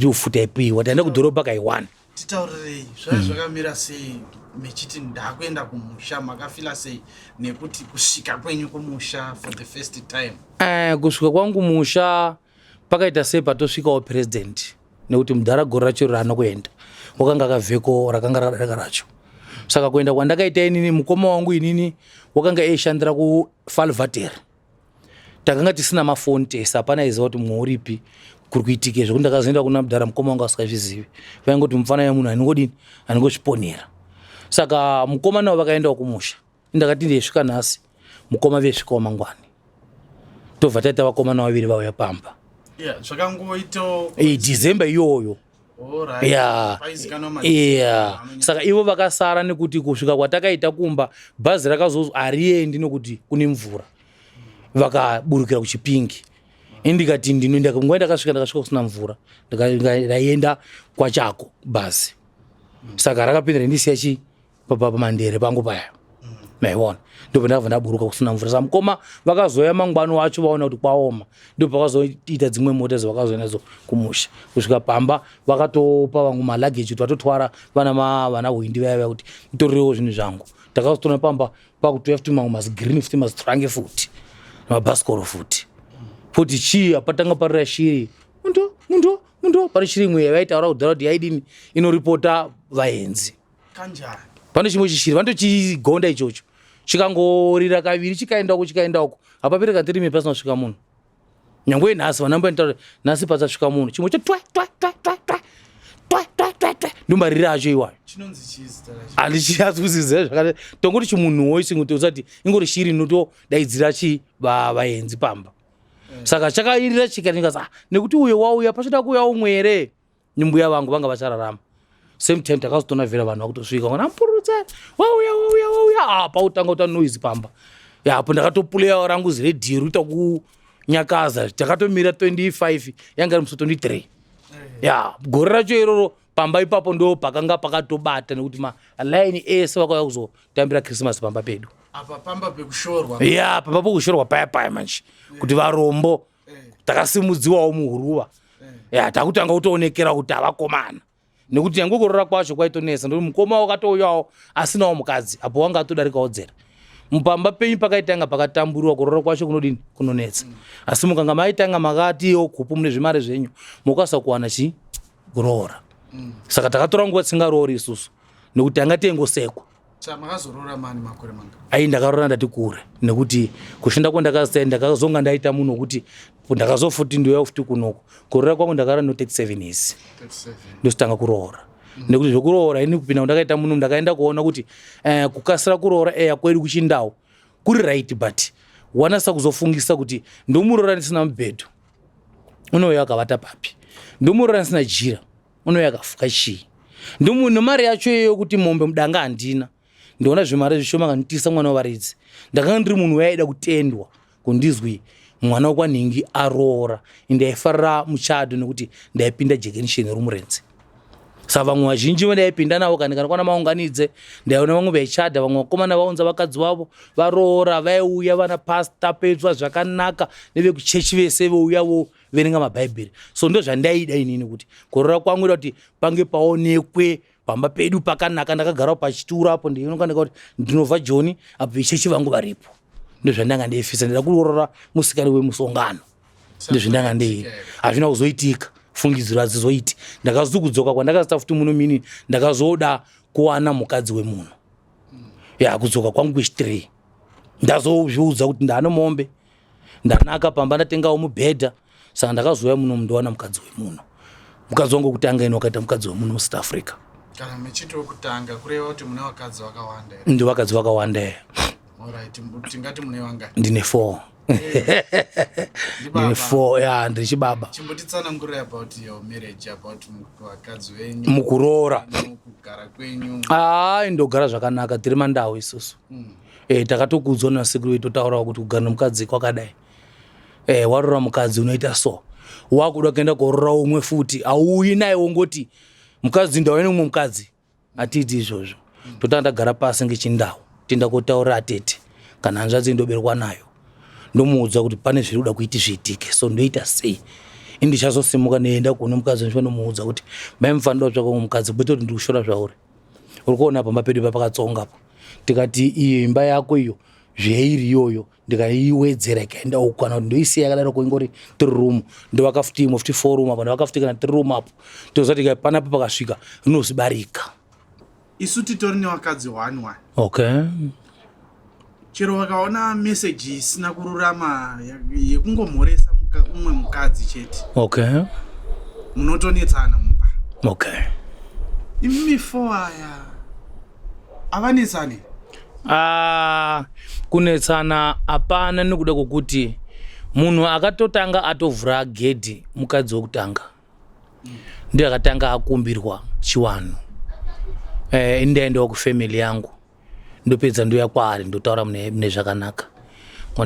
ufu taipiwa taenda kudhorobha kai1 titaurirei zvai zvakamira sei mechiti ndakuenda kumusha makafila sei nekuti kusvika kwenyu kumusha for the first time kusvika kwangu musha pakaita sei patosvikawo president nekuti mudhara gore racho rano kuenda wakanga akavheko rakanga radarika racho saka kuenda kwandakaita inini mukoma wangu inini wakanga eishandira kuFalvater takanga tisina mafoni tese hapana aiziva kuti mumwe uripi kuri kuitike zvekuti ndakazoenda kuna mudhara mukoma wangu asikazvizivi vaingoti mufana yamunhu aningodini aningozviponera saka mukoma navo vakaendawo kumusha ndakati ndeisvika nhasi mukoma vesvikawo mangwani tobva taita vakomana vaviri vauya pamba zvakangoito December iyoyo saka ivo vakasara nekuti kusvika kwatakaita kumba bhazi rakazozwa hariendi nekuti kune mvura vakaburukira kuchipingi indikati ndinoenda nguva ndakasvika kusina mvura ndakaenda kwachako basi saka rakapinda rendisiya pamandere pangu paya maiona ndipo ndabva ndaburuka kusina mvura saka mukoma vakazoya mangwani wacho vaona kuti kwaoma ndipo pakazoita dzimwe mota dzavakazoya nadzo kumusha kusvika pamba vakatopa vangu malageji kuti vatotwara vana hwindi vaya kuti nditorirewo zvinhu zvangu ndakazotona pamba pakutoya futi mangu mazigirini futi mazitrange futi nemabhasikoro futi chii apatanga parira shiri mundo pane shiri imwe yavaitaura kudhara kuti yaidini inoripota vaenzi pane chimwe chishiri vandochigonda ichocho chikangorira kaviri chikaenda uko apapereka 3 minutes pasina kusvika munhu nyangwe nhasi vanamboitaura nhasi pasasvika munhu chimwe cho ndombarira acho iwayo handichiazwisisa zvakare tongoti chimunhuwo isingoti ingori shiri inotodaidzira vaenzi pamba saka chakairira chikanikasa nekuti uyo wauya pachoda kuuya umwe here nimbuya vangu vanga vachararama same time takazotona vhera vanhu vakutosvika nampurutsa wauya pautanga uta noise pamba apo ndakatopuleya rangu ziredhiyo ruita kunyakaza takatomira 25 yanga iri musi 23 gore racho iroro pamba ipapo ndo pakanga pakatobata nekuti malaini ese vakauya kuzotambira krismasi pamba pedu pamba pekushorwa pamba pekushorwa paya manje kuti varombo takasimudziwawo muhuruva takutanga kutoonekera kuti havakomana nekuti yangu kurora kwacho kwaitonesa ndokuti mukoma wakatouyawo asinawo mukadzi apo wanga atodarikawo dzera mupamba penyu pakaitanga pakatamburiwa kurora kwacho kunodini kunonetsa asi mukanga maitanga makatiwo kupu mune zvimari zvenyu mukasa kuwana kuroora saka takatora nguva tisingaroori isusu nekuti tanga tengosekwa makazorora mani makore manga ndakarora ndati kure nekuti kushinda ndakazonga ndaita munhu kuti ndakazofuti ndoya futi kunoko kurora kwangu ndakarora no 37 years ndositanga kuroora nekuti zvokuroora ini kupinda ndakaita munhu ndakaenda kuona kuti kukasira kuroora kwedu kuchindau kuri right but wanasa kuzofungisa kuti ndomuroora ndisina mubhedhu unouya akavata papi ndomuroora ndisina jira unouya akafuka chii ndomunhu mari yacho iyoyo kuti mombe mudanga handina ndiona zvimari zvishoma kanitisa mwana wavaridzi ndakanga ndiri munhu waida kutendwa kundizwi mwana wakwanhingi aroora ndaifarira muchado nekuti ndaipinda jekenisheni romurenzi saka vamwe vazhinji vandaipinda navo kana kwana maunganidze ndaiona vamwe vaichadha vamwe vakomana vaunza vakadzi vavo varoora vaiuya vana pasta petswa zvakanaka nevekuchechi vese vouya voverenga mabhaibheri so ndo zvandaida inini kuti kuroora kwangu ida kuti pange paonekwe pamba pedu pakanaka ndakagarawo pachituro apo ndinokaneka kuti ndinobva joni apo vechechi vangu varipo ndozvandanga ndeifisa ndida kuroora musikani wemusongano ndozvandanga ndeita hazvina kuzoitika fungidziro hadzizoiti ndakazokudzoka kwandakazita futi muno mini ndakazoda kuwana mukadzi wemunhu kudzoka kwangu kwechi3 ndazozviudza kuti ndano mombe ndanaka pamba ndatengawo mubhedha saka ndakazouya muno ndowana mukadzi wemunhu mukadzi wangu kutanga ino wakaita mukadzi wemunhu muSouth Africa kana mechito kutanga kureva kuti mune vakadzi vakawanda ndi vakadzi vakawanda alright tingati mune vanga ndine 4 ndine 4 ndiri chibaba chimbotitsanangurira about your marriage about vakadzi venyu mukuroora kugara kwenyu ndogara zvakanaka tiri mandau isusu takatokudzwa nasekuru veitotaurawo kuti kugara nomukadzi kwakadai waroora mukadzi unoita so wakuda kuenda kuroora umwe futi hauyi naye wongoti mukadzi ndauya nemumwe mukadzi hatiiti izvozvo totanga ndagara pasi ngechindau tienda kotaurira atete kana hanzvadzi ndoberwa nayo ndomuudza kuti pane zviri kuda kuiti zviitike so ndoita sei indichazosimuka neienda kuone mukadzi ndifanomuudza kuti maimufanido tsvaka umwe mukadzi kwete kuti ndikushora zvauri uri kuona pamba pedu papakatsongapo tikati iyo imba yako iyo zveiri iyoyo ndikaiwedzera ikaenda uko kana kuti ndoisiya yakadaroko ingori 3 room ndovaka futi imwe futi 4 room apo ndovaka futi kana 3 room apo tozati kai panapo pakasvika rinozibarika isu titori nevakadzi 1 okay chero vakaona meseji isina kururama yekungomhoresa umwe mukadzi chete okay munotonetsana mumba okay imi 4 aya avanetsani kunetsana hapana nekuda kwokuti munhu akatotanga atovhura gedhi mukadzi wokutanga ndiye akatanga akumbirwa chiwanhu ndaendawo kufamily yangu ndopedza ndoya kwaari ndotaura mune zvakanaka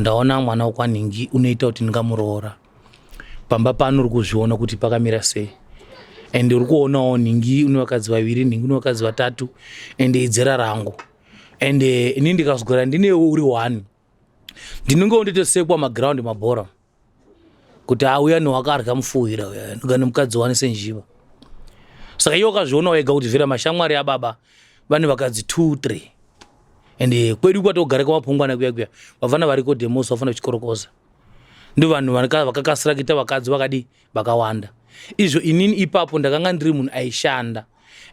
ndaona mwana wokwanhingi unoita kuti ndingamuroora pamba pano uri kuzviona kuti pakamira sei, ende uri kuonawo nhingi une vakadzi vaviri, nhingi une vakadzi vatatu, ende idzera rangu, ende ini ndikazogara ndinewo uri 1 ndinonge nditosekwa magiraundi mabhora kuti uya newakarya mufuwira uya ndogane mukadzi 1 senjiva. Saka iwe ukazviona wega kuti vhera mashamwari ababa vane vakadzi 2 3, ende kwedu kwatogara kwamapungwana kuya vafana variko demos vafana kuchikorokoza ndo vanhu vakakasira kuita vakadzi vakadi vakawanda. Izvo inini ipapo ndakanga ndiri munhu aishanda,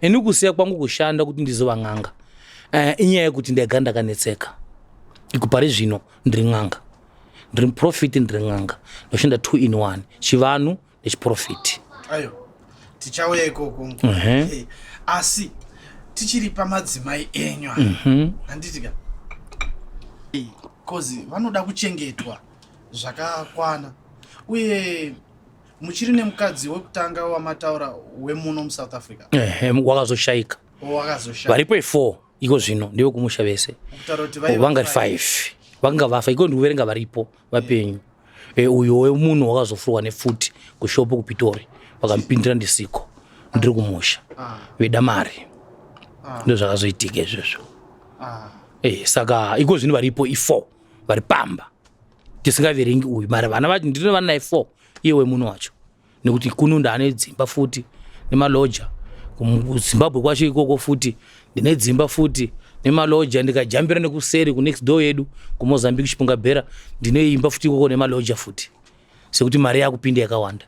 eni kusiya kwangu kushanda kuti ndizova n'anga inyaya yekuti ndagara ndakanetseka. Ikupari zvino ndiri n'anga, ndiri muprofiti, ndiri n'anga, ndoshanda 2 in 1, chivanhu nechiprofiti. Ayo tichauya ikoko asi tichiri pamadzimai enyu handitika kozi vanoda kuchengetwa zvakakwana, uye muchiri nemukadzi wekutanga wamataura wemuno muSouth Africa wakazoshaika, varipo 4 iko zvino ndivo kumusha vese, vanga 5 vanga vafa, iko ndikuverenga varipo vapenyu. Uyo wemunhu wakazofurwa nefuti kushopo kuPitori vakamupindira ndisiko ndiri kumusha veda mari, ndo zvakazoitika izvozvo. Saka iko zvino varipo i4 vari pamba tisingaverengi uyu, mari vana vati ndine vana 4 iye wemunhu wacho, nekuti kuno ndane dzimba futi nemaloja, kuZimbabwe kwacho ikoko futi ndine dzimba futi nemaloja, ndikajambira nekuseri kunext door yedu kuMozambique Chipungabhera ndine imba futi ikoko nemaloja futi, sekuti mari yakupinda yakawanda.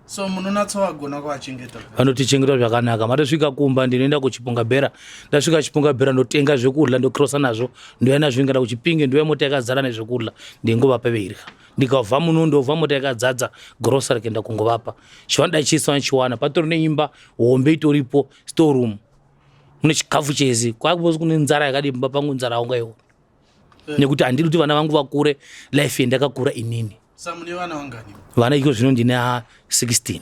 So munonatsowagona kuvachengeta? Vanotichengeta zvakanaka. Matosvika kumba ndinoenda kuChipungabhera, ndasvika Chipungabhera ndotenga zvekudya ndokrosa nazvo ndouya nazvo ndikanda kuChipinge ndouya mota yakazara nezvekudya ndingovapa veirya. Ndikabva muno ndobva mota yakadzadza grocery kuenda kungovapa. Chivanoda chese vanochiwana, patori neimba hombe itoripo, storeroom mune chikafu chese, kwakupozi kune nzara yakadi mumba pangu, nzara haungaiona nekuti handidi kuti vana vangu vakure life yandakakura inini. Samune vana vangani? Vana iko zvino ndine 16.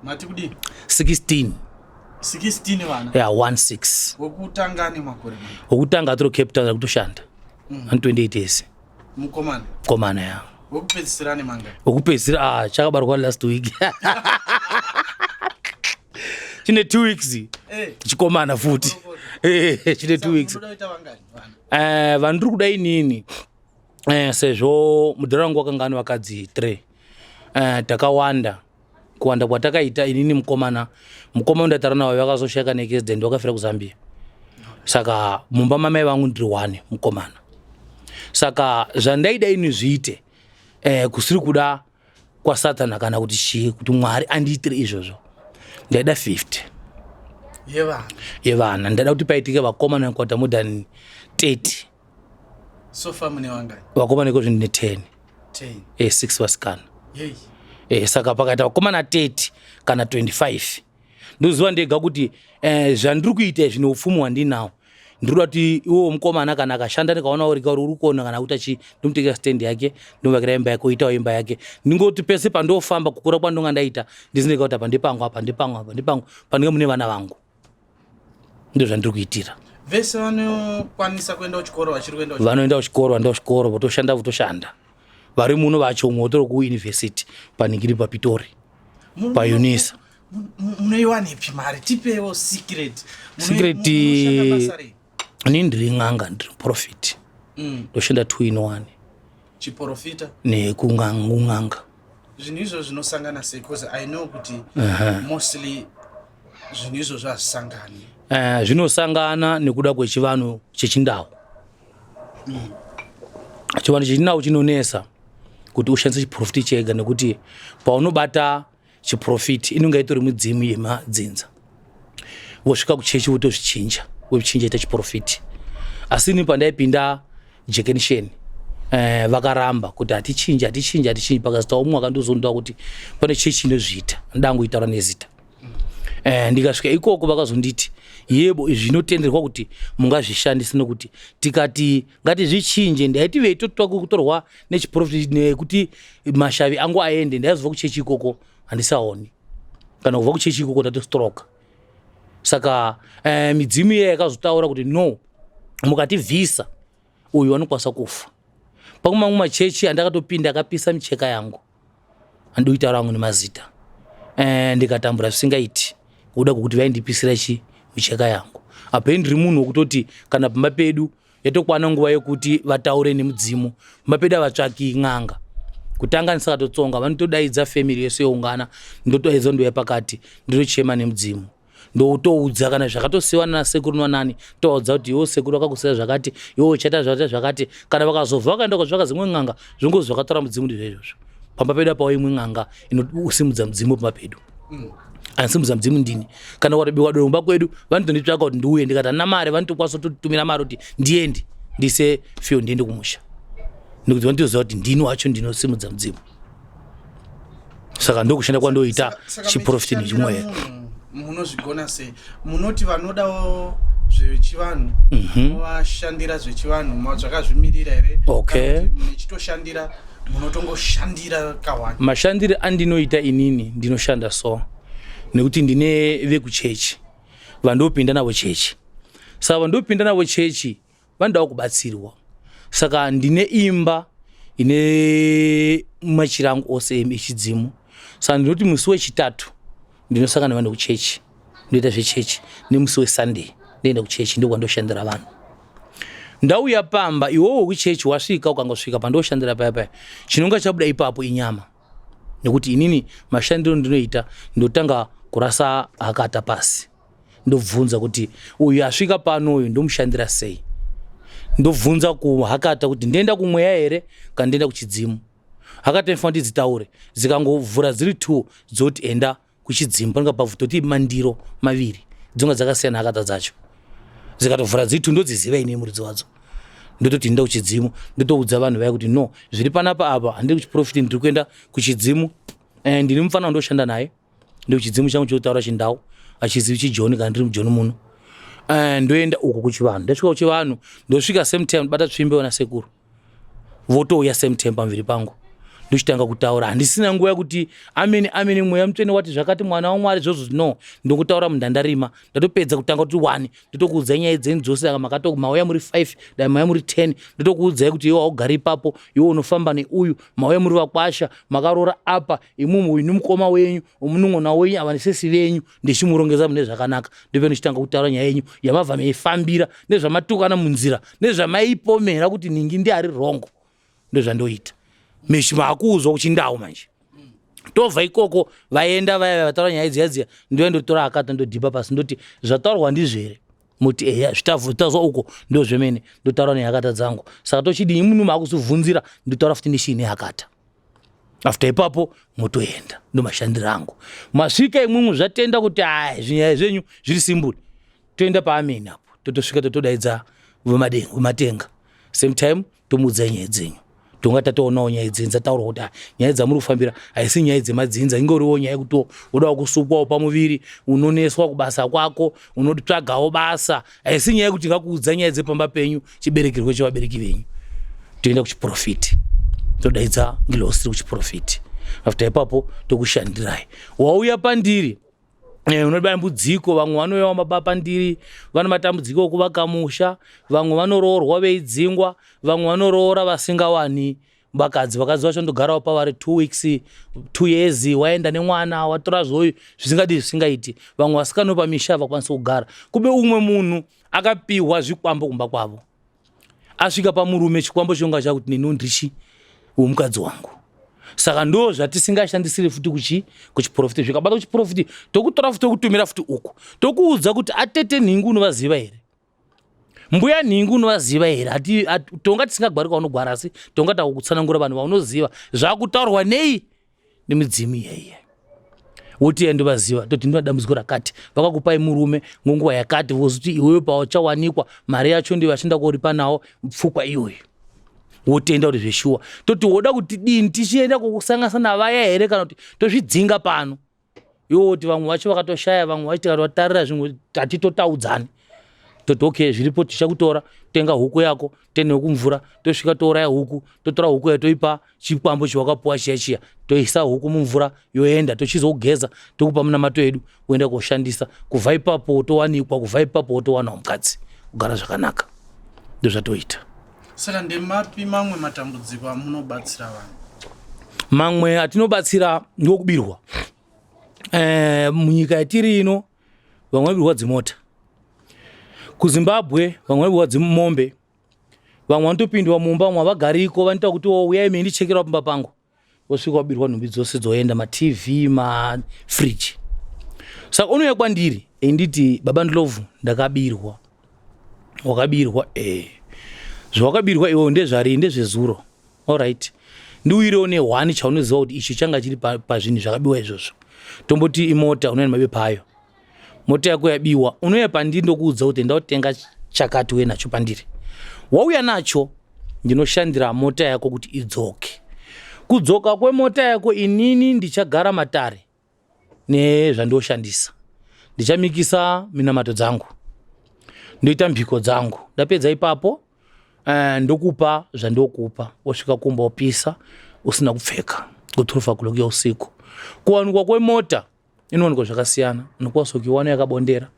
Mati kudi? 16. 16 vana? Yeah, 16. Wokutanga ni makore mani? Wokutanga atoro Cape Town kutoshanda. 28 years. Mukomana? Komana ya. Wokupedzisira ni manga? Wokupedzisira chakabarwa last week. Chine 2 weeks. Chikomana futi. Chine 2 weeks. Munoda kuita vangani vana? Vanhu ndiri kudai nini? Sezvo mudhara wangu wakanga ane vakadzi 3, takawanda kuwanda kwatakaita inini mukomana undatara nawo vakazoshaka neaccident wakafira kuZambia. Saka mumba mamai vangu ndiri 1 mukomana. Saka zvandaida ini zviite kusiri kuda kwaSatana kana kuti chii, kuti Mwari andiitire izvozvo, ndaida 50 yevana. Ndaida kuti paitike vakomana kwata more than 30. So far mune vangani? Vakomana iko zvine 10. 6 vasikana. Saka pakaita vakomana 30 kana 25 ndoziva ndega kuti zvandiri kuita zvine upfumi hwandinawo ndiri kuti iwo mukomana kana akashanda ndikaona uri kuona kana kuti ndomutekera stand yake ndomuvakira imba yake oitawo imba yake, ndingoti pese pandofamba kukura kwandonga ndaita ndizineka kuti apa ndipangu panenge mune vana vangu, ndo zvandiri kuitira. Vese vanokwanisa kuenda kuchikoro vachiri kuenda kuchikoro? Vanoenda kuchikoro votoshanda. Vari muno vacho votori kuuniversity paningiri paPitori paUNISA. Munoiwanepi mari? Tipewo secret. Ini ndiri n'anga, ndiri profit, ndoshanda 2 in 1, chiprofita nekung'anga. Zvinhu izvo zvinosangana sei? Because I know kuti mostly zvinhu izvo zvazvisangani. Zvinosangana nekuda kwechivanhu chechindau. Chivanhu chechindau chinonesa kuti ushandise chiprofiti chega, nekuti paunobata chiprofiti inonga itori midzimu yemadzinza, wosvika kuchechi wotozvichinja, wochinja ita chiprofiti. Asi ini pandaipinda Jekenisheni vakaramba kuti hatichinji, pakazita umwe akandozondoa kuti pane chechi inozviita, ndangu itaura nezita. Ndikasvika ikoko vakazonditi yebo zvinotenderwa kuti mungazvishandise, nokuti tikati ngatizvichinje ndaiti veitotwa kutorwa nechiprofiti nekuti mashavi angu aende, ndaizobva kuchechi ikoko handisaoni, kana kubva kuchechi ikoko ndatostroka. Saka midzimu iye yakazotaura kuti no, mukativhisa uyu anokwanisa kufa. Pamwe machechi andakatopinda akapisa micheka yangu andoitaura amwe nemazita ndikatambura zvisingaiti kuda kuti vaindipisira micheka yangu. Apa ndiri munhu wokutoti kana pamba pedu yatokwana nguva yekuti vataure nemudzimu, pamba pedu avatsvaki n'anga kutanga ndisakatotsonga vanotodaidza family yose youngana ndotoedza ndouya pakati ndotochema nemudzimu ndotoudza kana zvakatosiyana nasekuru nwanani toudza kuti iwo sekuru akakusira zvakati iwo uchaita zvakati kana vakazobva vakaenda kotsvaka dzimwe n'anga zvongo zvakataura mudzimu ndizvoizvozvo. Pamba pedu apa imwe n'anga inosimudza mudzimu pamba pedu anosimudza mudzimu ndini. Kana kwatobiwa domba kwedu vanotonditsvaka kuti ndiuye, ndikati handina mari vanotokwanisa kutotumira mari kuti ndiende ndise fiyo ndiende kumusha nekuti vanitoziva kuti ndini wacho ndinosimudza mudzimu. Saka ndokushanda kwandoita chiprofiti nechimwe. Munozvigona sei? Munoti vanodawo zvechivanhu vashandira zvechivanhu mazvakazvimirira here? Okay. Muchitoshandira munotongoshandira kawanda? Mashandire andinoita inini ndinoshanda so nekuti ndine vekuchechi vandopinda navo chechi. Saka vandopinda navo chechi vandawo kubatsirwa. Saka ndine imba ine machirangu ose echidzimu. Saka ndinoti musi wechitatu ndinosangana vanhu kuchechi ndoita zvechechi, nemusi weSunday ndoenda kuchechi ndokwandoshandira vanhu. Ndauya pamba iwowo kuchechi wasvika ukangosvika pandoshandira paya chinonga chabuda ipapo inyama, nekuti inini mashandiro ndinoita ndotanga kurasa Hakata pasi ndobvunza kuti uyu asvika pano uyu ndomushandira sei. Ndobvunza kuHakata kuti ndienda kumweya here kana ndienda kuchidzimu. Hakata inofanira kuti dzitaure, dzikangovhura dziri 2 dzoti enda kuchidzimu panenge pavhutoti mandiro maviri dzonga dzakasiyana Hakata dzacho. Dzikatovhura dziri 2 ndodziziva ine muridzi wadzo. Ndototi ndinda kuchidzimu ndotoudza vanhu vaya kuti no, zviri panapa apa handiri kuchiprofiti, ndiri kuenda kuchidzimu ndini mufana ndoshanda naye ndokuchidzimu changu chotaura chindau achizivi chiJoni kana ndiri muJoni muno. Ndoenda uko kuchivanhu, ndasvika kuchivanhu ndosvika same time ndibata tsvimbe na sekuru votouya same time pamviri pangu ndochitanga kutaura. Handisina nguva yekuti ameni mweya mutsvene wati zvakati mwana waMwari zvozvo no, ndokutaura mundandarima ndatopedza kutanga kuti 1 ndotokuudzai nyaya dzenyu dzose. Saka makato mauya muri 5 dai mauya muri 10 ndotokuudzai kuti iwe haugari ipapo, iwe unofamba neuyu, mauya muri vakwasha makarora apa, imumu uyu nomukoma wenyu omunun'una wenyu ava nesesi venyu ndichimurongedza mune zvakanaka. Ndope ndochitanga kutaura nyaya yenyu yamabva meifambira nezvamatukana munzira nezvamaipomera kuti ningi ndiari rongo. Ndozvandoita makuuzwa kuchindau manje. Tobva ikoko vaenda vaya vataura nyaya dziya ndoenda ndotora Hakata ndodhiba pasi ndoti zvataurwa ndizvere muti eya zvitazwa uko ndozvemene ndotaura neHakata dzangu. Saka tochidii munhu maakuzobvunzira ndotaura futi ndishine Hakata. After ipapo motoenda ndomashandira angu. Masvika imwimwe zvatenda kuti zvinyaya zvenyu zviri simburi toenda paameni apo totosvika totodaidza vematenga same time tomuudza nyaya dzenyu tonga tatoonawo nyaya dzenyu dzataurwa kuti nyaya dzamuri kufambira haisi nyaya dzemadzinza, ingoriwo nyaya yekuti unoda kusukwawo pamuviri, unoneswa kubasa kwako, unotsvagawo basa, haisi nyaya yekuti ngakuudza nyaya dzepamba penyu chiberekerwo chevabereki venyu. Toenda kuchiprofiti todaidza ngilosiri kuchiprofiti. After ipapo tokushandirai wauya pandiri une dambudziko. Vamwe vanouyawo mababa pandiri vane matambudziko okuvaka musha, vamwe vanoroorwa veidzingwa, vamwe vanoroora vasingawani vakadzi vacho ndogarawo pavari 2 weeks 2 years waenda nemwana watora zvoyu zvisingaiti. Vamwe vasikano pamisha vakwanisa kugara. Kube umwe munhu akapiwa zvikwambo kumba kwavo, asvika pamurume chikwambo chonga chakuti nini ndirichi womukadzi wangu. Saka ndo zvatisingashandisiri futi kuchiprofiti. Zvikabata kuchiprofiti tokutora futi tokutumira futi uko tokuudza kuti atete nhingi unovaziva here, mbuya nhingi unovaziva here. Tonga tisingagwari kwaunogwara asi tonga takutsanangura vanhu vaunoziva zvakutaurwa nei nemidzimu iyeye. Woti ndovaziva toti ndina dambudziko rakati, vakakupai murume ngonguva yakati, vozuti iwewe pauchawanikwa mari yacho ndiyo vachinda kuripa nawo pfukwa iyoyo. Wotenda kuti zveshuwa toti woda kuti dini tichienda kukusangasa navaya here kana kuti tozvidzinga pano. Iwo kuti vamwe vacho vakatoshaya, vamwe vacho tikatotarira zvimwe tatitotaudzani toti okay zviripo tichakutora, tenga huku yako tene hukumvura, tosvika touraya huku, totora huku yayo toipa chikwambo chawakapuwa chiya toisa huku mumvura yoenda, tochizogeza tokupa munamato edu uenda koshandisa. Kubva ipapo wotowanikwa, kubva ipapo wotowanawo mukadzi kugara zvakanaka. Ndozvatoita. Saka ndemapi mamwe matambudziko amunobatsira vanhu? mamwe atinobatsira ndokubirwa munyika yatiri ino vamwe vabirwa dzimota, kuZimbabwe vamwe vabirwa dzimombe, vamwe vanotopindwa mumba, vamwe vagariko vanoita kuti uyai mendichekera pamba pangu, vosvika vabirwa nhumbi dzose dzoenda, matv, mafriji. Saka unouya kwandiri einditi baba Ndlovu ndakabirwa. Wakabirwa? Zvawakabirwa iwe ndezvari, ndezvezuro. Alright, ndiuyirewo ne1 chaunoziva kuti ichi changa chiri pazvinhu zvakabiwa izvozvo. Tomboti imota unoenda mabepa ayo, mota yako yabiwa, unouya pandiri ndokuudza kuti ndakutenga chakati uye nacho pandiri. Wauya nacho ndinoshandira mota yako kuti idzoke. Kudzoka kwemota yako inini ndichagara matare nezvandoshandisa, ndichamikisa minamato dzangu, ndoita mbiko dzangu. Ndapedza ipapo ndokupa zvandokupa, wasvika kumba wopisa usina kupfeka ku12 o'clock usiku. Kuwanikwa kwemota inowanikwa zvakasiyana, nokuwasokiwana yakabondera.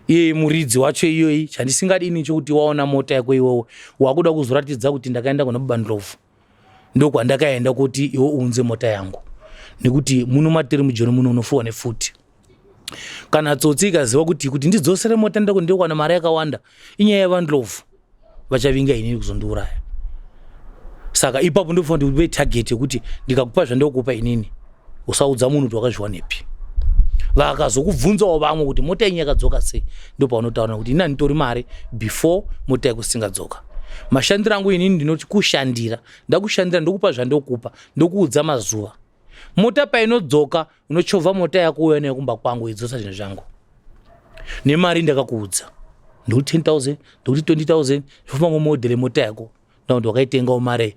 Iye muridzi wacho iyoyi chandisingadini chokuti waona mota yako iwewe wakuda kuzoratidza kuti ndakaenda kuna baba Ndlovu, ndokwandakaenda kuti iwe unze mota yangu, nekuti muno matiri mujoni muno unofuwa nefuti. Kana tsotsi ikaziva kuti ndidzosere mota ndikuwana mari yakawanda, inyaya yababa Ndlovu, vachavinga inini kuzondiuraya. Saka ipapo ndofanira kuti target yekuti ndikakupa zvandokupa inini usaudza munhu kuti wakazviwanepi. Vakazokubvunzawo vamwe kuti mota yenyu yakadzoka sei, ndopaunotaura kuti ina nditori mari before mota yako isingadzoka. Mashandiro angu inini ndinoti kushandira, ndakushandira ndokupa zvandokupa, ndokuudza mazuva. Mota painodzoka unochovha mota yako uya nayo kumba kwangu idzosa zvinhu zvangu. Nemari ndakakuudza. Ndokuti 10,000, ndokuti 20,000, zvofamba ngomodhele mota yako. Ndakuti wakaitengawo mari.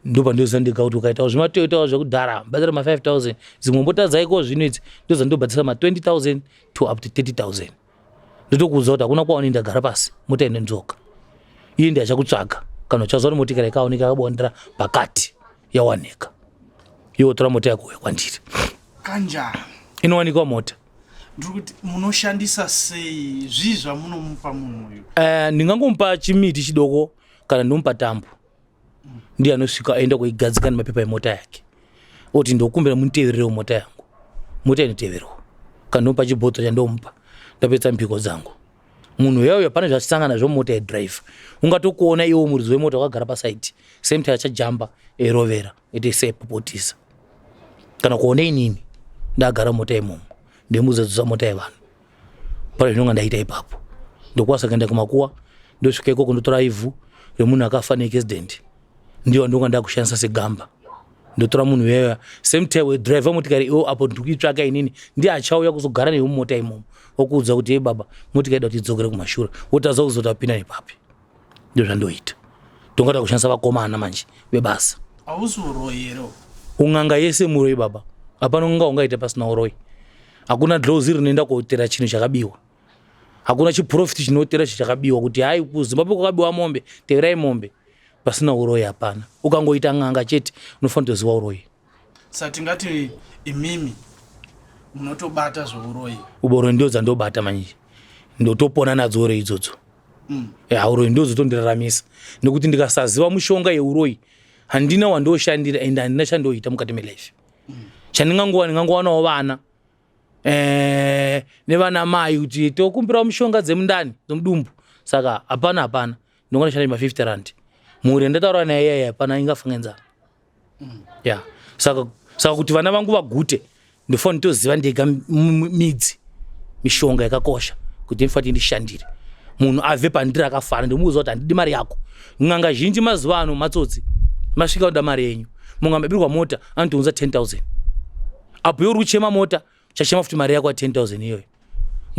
Ndopandozandika kuti ukaitawo zvimatoyotawo zvekudhara bhatsira ma5,000, dzimwe mota dzaiko zvino idzi ndozandobhatsira ma20,000 to up to 30,000. Ndotokuudza kuti hakuna kwaunoenda gara pasi, mota inodzoka. Iye ndiye achakutsvaga kana uchazwa kuti motikari yakaoneka yakabondera pakati yawanika. Iwe tora mota yako uya kwandiri. Kanjani Inowanikwa mota. ndikuti munoshandisa sei zvizva munomupa munhu uyu? Ndingangomupa chimiti chidoko kana ndomupa tambo. Ndiye anosvika aenda kuigadzika nemapepa emota yake. Oti ndokumbira munitevererewo mota yangu. Mota inoteverwa. Kana ndomupa chibhoto chandomupa, ndapedza mbiko dzangu. Munhu uya pane zvachisangana zvomota yedrive. Ungatokuona iwo muridzi wemota wakagara pasaiti, same time achajamba eirovera ete sepopotisa. Kana kuona inini ndagara mota imomo ndemuzadzosa mota yevanhu. Pane zvinonga ndaita ipapo. Ndokwasa kuenda kumakuwa, ndosvika ikoko ndotora ivhu remunhu akafa neaccident. Ndiyo ndonga ndakushandisa segamba. Ndotora munhu uya same time driver motikari iwo apo ndikuitsvaka inini ndiye achauya kuzogara newe mumota imomo. Okuudza kuti hey baba, motikari ida kuti idzokere kumashure. Wotadza kuzoti apinda nepapi. Ndizvo zvandoita. Tongada kushandisa vakomana manje vebasa. Hausi uroyi here? Ung'anga yese muroyi baba. Hapana ung'anga ungaita pasina uroyi. Hakuna dlozi rinoenda kootera chinhu chakabiwa. Hakuna chiprofiti chinotera chakabiwa kuti hai kuZimbabwe kwakabiwa mombe, teverai mombe. Pasina uroyi hapana. Ukangoita ng'anga chete unofanira kuziva uroyi. Saka tingati imimi munotobata zveuroyi. Uroyi ndio dzandobata manje. Ndotopona nadzo uroyi idzodzo. Uroyi ndio dzotondiraramisa. Nekuti ndikasaziva mushonga yeuroyi handina wandoshandira ende handina chandoita mukati melife. Ndingangowanawo vana nevana mai kuti tokumbirawo mushonga dzemundani dzomudumbu. Saka hapana ndongana shanda ma50 rand. Muri ndataura naye hapana ingafa ngenzara. Saka kuti vana vangu vagute ndofanira kutoziva ndega midzi mishonga yakakosha kuti ndifanira ndishandire. Munhu abve pandiri akafara ndomuudza kuti handidi mari yako. Ng'anga zhinji mazuva ano matsotsi masvika kuda mari yenyu. Munhu ambabirwa mota anotounza 10,000. Apo iwe uri kuchema mota chachema futi mari yako ya 10,000 iyoyo.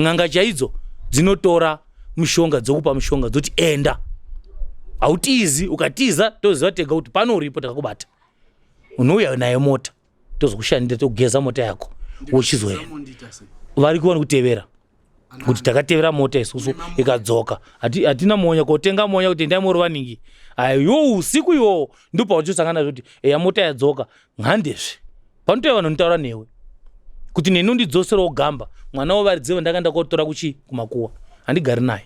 Ng'anga chaidzo dzinotora mishonga dzokupa mishonga dzoti enda. Hautizi, ukatiza toziva tega kuti pano uripo takakubata. Unouya naye mota tozokushandira togeza mota yako uchizoenda. Vari kuona kutevera kuti takatevera mota isusu ikadzoka. Hatina monya kotenga monya kuti endai muri vaningi. Ayo usiku iwo ndipo wachosangana kuti eya mota yadzoka ngandezve. Panotoya vanhu notaura newe kuti neni undidzoserawo gamba mwana wavaridzewo ndakaenda kotora kumakuwa handigari naye.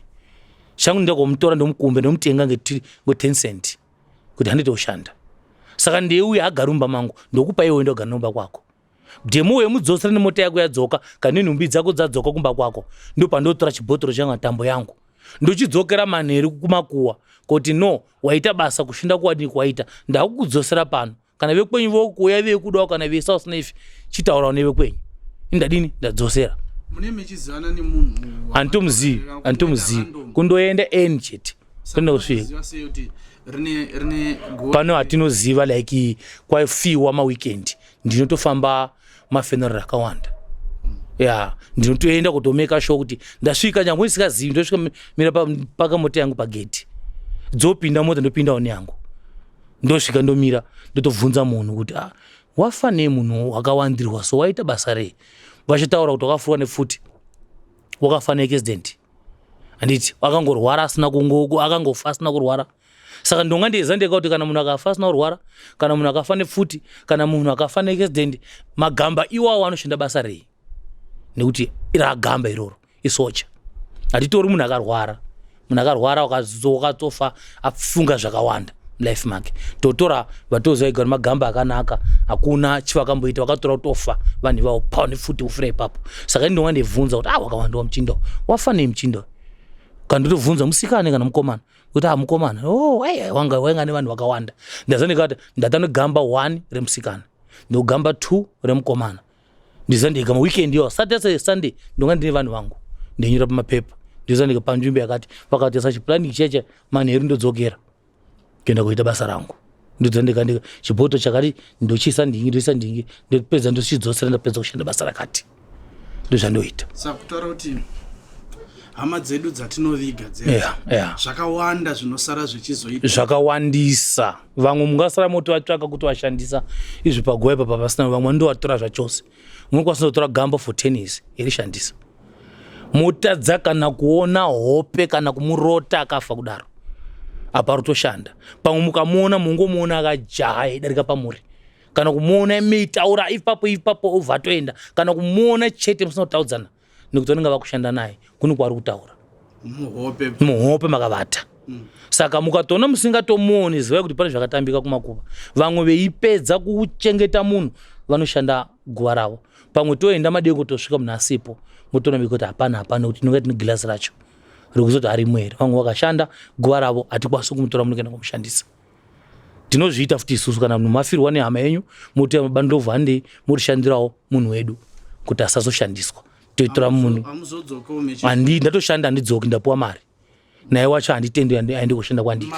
Changu ndindakomutora ndomukumbe ndomutenga ngo10 cent kuti handitoshanda. saka ndeuya agarumba mangu ndokupa iwe ndo ganomba kwako demo wemudzosera nemota yako yadzoka kana nhumbi dzako dzadzoka kumba kwako ndo pandotora chibhotoro changu tambo yangu ndochidzokera manheru kumakuwa kuti no waita basa kushinda kuwadini kwaita ndakukudzosera pano kana vekwenyu vokuuya vekudawo kana vesouth navy chitaurawo nevekwenyu indadini ndadzosera mune mechizivana nemunhu antomuzivi kundoenda chete kuenda kusvika pano hatinoziva like kwafiwa maweekend ndinotofamba mafenero akawanda ndinotoenda kutomeka sure kuti ndasvika nyange ndisingazivi ndosvika mira paka mota yangu pageti dzopinda mota ndopindawo neyangu ndosvika ndomira ndotobvunza munhu kuti wafa nemunhu wakawandirwa so waita basa rei vachitaura kuti wakafurwa nefuti wakafa neaccident handiti akangorwara akangofa asina kurwara saka ndonga ndiyeza ndeka kuti kana munhu akafa asina kurwara kana munhu akafa nefuti kana munhu akafa neaccident magamba iwawo anoshanda basa rei nekuti iragamba iroro isocha hatitori munhu akarwara wakatofa afunga zvakawanda life make totora vatoziva igara magamba akanaka hakuna chivakamboita vakatora kutofa vanhu ivavo paune futi kufira ipapo saka ndonga ndibvunza kuti wakawandiwa muchindo wafa nei muchindo kana ndotobvunza musikane kana mukomana kuti mukomana wainga nevanhu vakawanda ndaza ndikati ndata negamba 1 remusikana ndogamba 2 remukomana ndiza ndika maweekend yo Saturday Sunday ndonga ndine vanhu vangu ndinyora pamapepa ndiza ndika panzvimbo yakati pakati sachiplanning cheche manheru ndodzokera kuenda kuita basa rangu ndiza ndika chibhoto chakati ndochisa ndingi ndopedza ndochidzosera ndapedza kushanda basa rakati ndozvandoita saka kutaura kuti hama dzedu dzatinoviga zvakawanda zvinosara zvichizoita zvakawandisa vamwe mungasara moti vatsvaka kuti vashandisa izvi paguva ipa papasina vamwe ndovatora zvachose munokwanisa kutora gamba for tennis irishandisa motadza kana kuona hope kana kumurota akafa kudaro apa rutoshanda pamwe mukamuona mungomuona akajaha eidarika pamuri kana kumuona meitaura ipapo obva atoenda kana kumuona chete musina kutaudzana nekuti vanenge vakushanda naye kune kwari kutaura muhope makavata saka mukatoona musingatomuoni zivai kuti pane zvakatambika kumakuva vamwe veipedza kuchengeta munhu vanoshanda guva ravo pamwe toenda madeko tosvika munhu asipo motoona kuti hapana kuti tinonga tine gilasi racho rikuzoti harimo here vamwe vakashanda guva ravo hatikwanisi kumutora munhu kuenda kumushandisa tinozviita futi isusu kana munhu mafirwa nehama yenyu motoya mabandovhu handei motishandirawo munhu wedu kuti asazoshandiswa toitora munhu ndatoshanda handidzoki ndapuwa mari naye wacho handitendi aende kushanda kwandiki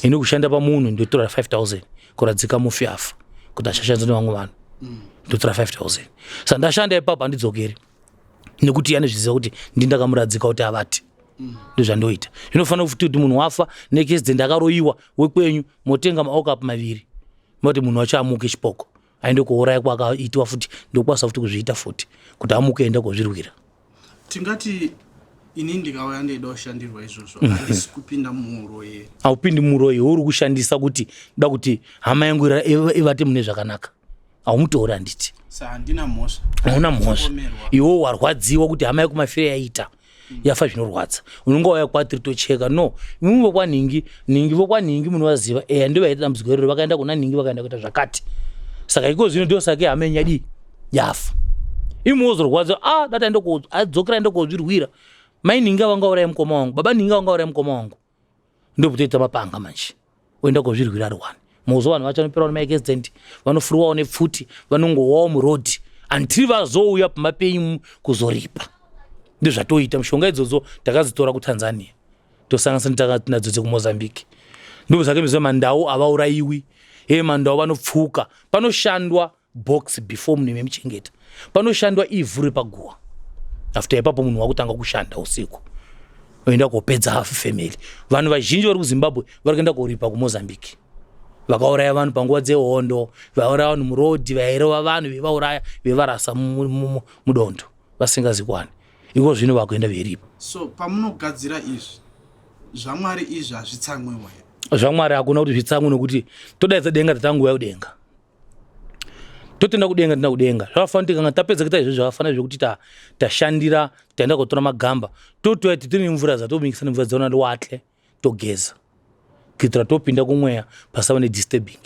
ine kushanda pamunhu ndotora 5,000 kuradzika mufi afa kuti ashashandisa nevamwe vanhu ndotora 5,000 saka ndashanda ipapo handidzokeri nekuti anezviziva kuti ndindakamuradzika kuti avati ndozvandoita zvinofanira kuti munhu wafa neaccident akaroyiwa wekwenyu motenga maokapu 2 moti munhu wacho amuke chipoko aende kuuraya kwakaitwa futi ndokwanisa futi kuzviita futi kuti amuke enda kozvirwira tingati ini ndikauya ndeida kushandirwa izvozvo handisi kupinda muuroyi haupindi muuroyi uri kushandisa kuti da kuti hama yangu ivate mune zvakanaka haumutori handiti handina mhosva hauna mhosva iwo warwadziwa kuti hama yekumafira yaita yafa zvinorwadza unonga wauya kwatiri tocheka no imwe vokwanhingi vokwanhingi munhu waziva ndovaita dambudziko iroro vakaenda kuna nhingi vakaenda kuita zvakati saka iko zvino ndosake hama yenyadi yafa imwe wozorwadza data adzokera enda kozvirwira mai nhingi avangauraya mukoma wangu baba nhingi avangauraya mukoma wangu ndokutoita mapanga manje oenda kozvirwira ari wani mauzo vanhu vacho vanoperawo nemaaccident vanofurwawo nepfuti vanongowawo murodhi until vazouya pamapenyu kuzoripa ndozvatoita mishonga idzodzo takadzitora kutanzania tosanganisira nadzo dzekumozambique ndozake miziva mandau avaurayiwi mandau vanopfuka panoshandwa box before munhu memuchengeta panoshandwa ivhu repaguwa after ipapo munhu wakutanga kushanda usiku oenda kopedza hafu family vanhu vazhinji vari kuzimbabwe vari kuenda koripa kumozambique vakauraya vanhu panguva dzehondo vauraya vanhu murodhi vairova vanhu vevauraya vevarasa mudondo vasingazikwani iko zvino vakuenda veiripa so pamunogadzira izvi zvamwari izvi hazvitsamwiwa zvamwari hakuna kuti zvitsamwe nokuti todaidza denga tatanguya kudenga totenda kudenga tenda kudenga zvakafanira kuti kana tapedza kuita izvo zvakafanira zvekuti tashandira taenda kotora magamba totoya titine mvura zatomikisa nemvura dzaona ndowatle togeza kuitira topinda kumweya pasava nedisturbing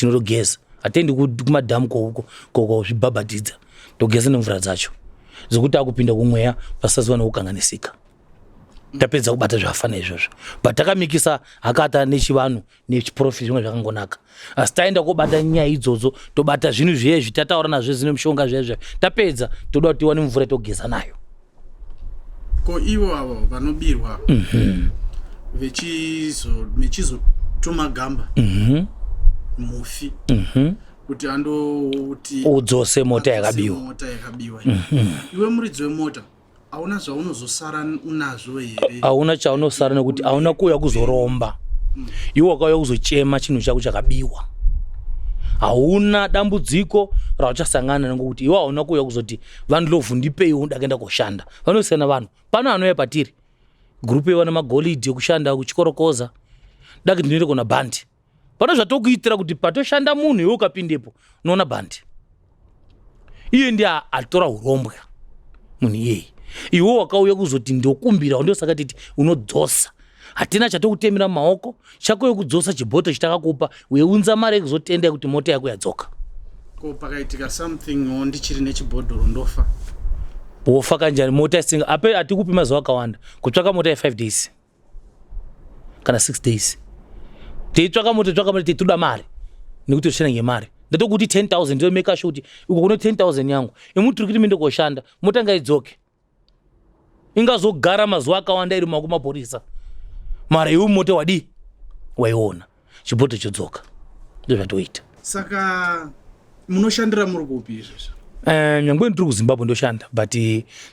tinotogeza hatendi kumadhamu kozvibhabhadhidza togeza nemvura dzacho zvokuti akupinda kumweya pasaziwana kukanganisika tapedza kubata zvafana izvozvo but takamikisa hakata nechivanhu nechiprofiti zvimwe zvakangonaka asi taenda kobata nyaya idzodzo tobata zvinhu zvezvi tataura nazvo zine mishonga zvezve tapedza toda kuti tiwane mvura togeza nayo ko ivo avo vanobirwa vechizotuma gamba mufi kuti andoti udzose mota yakabiwa iwe muridzi wemota hauna zvaunozosara unazvo here hauna chaunosara nekuti hauna kuuya kuzoromba iwe wakauya kuzochema chinhu chako chakabiwa hauna dambudziko rauchasangana nekuti iwe hauna kuuya kuzoti vandilovhu ndipeiwo ndakaenda koshanda vanosiyana vanhu pano anouya patiri gurupu yevana magolidhi ekushanda kuchikorokoza daki ndinoite kona bhandi pano zvatokuitira kuti patoshanda munhu iwe ukapindepo unoona bhandi iye ndi atora urombwa munhu iyeye iwe wakauya kuzoti ndokumbira ndosaka titi unodzosa hatina chatokutemera maoko chako yekudzosa chibhoto chitakakupa weunza mari yekuzotenda kuti mota yako yadzoka ko pakaitika something ndichiri nechibhodhoro ndofa wofa kanjani mota isinga ape atikupi mazuva akawanda kutsvaka mota ye5 days kana 6 days teitsvaka mota teitoda mari nekuti toshanda ngemari ndatokuti 10,000 ndo make sure kuti uko kuno 10,000 yangu imuti kuti minde koshanda mota ngaidzoke ingazogara mazuva akawanda iri mumaoko mapolisa mara iwe mota wadi waiona chibhoto chodzoka ndo zvatoita saka munoshandira muri kupi izvozvo nyangwe ndiri kuZimbabwe ndoshanda but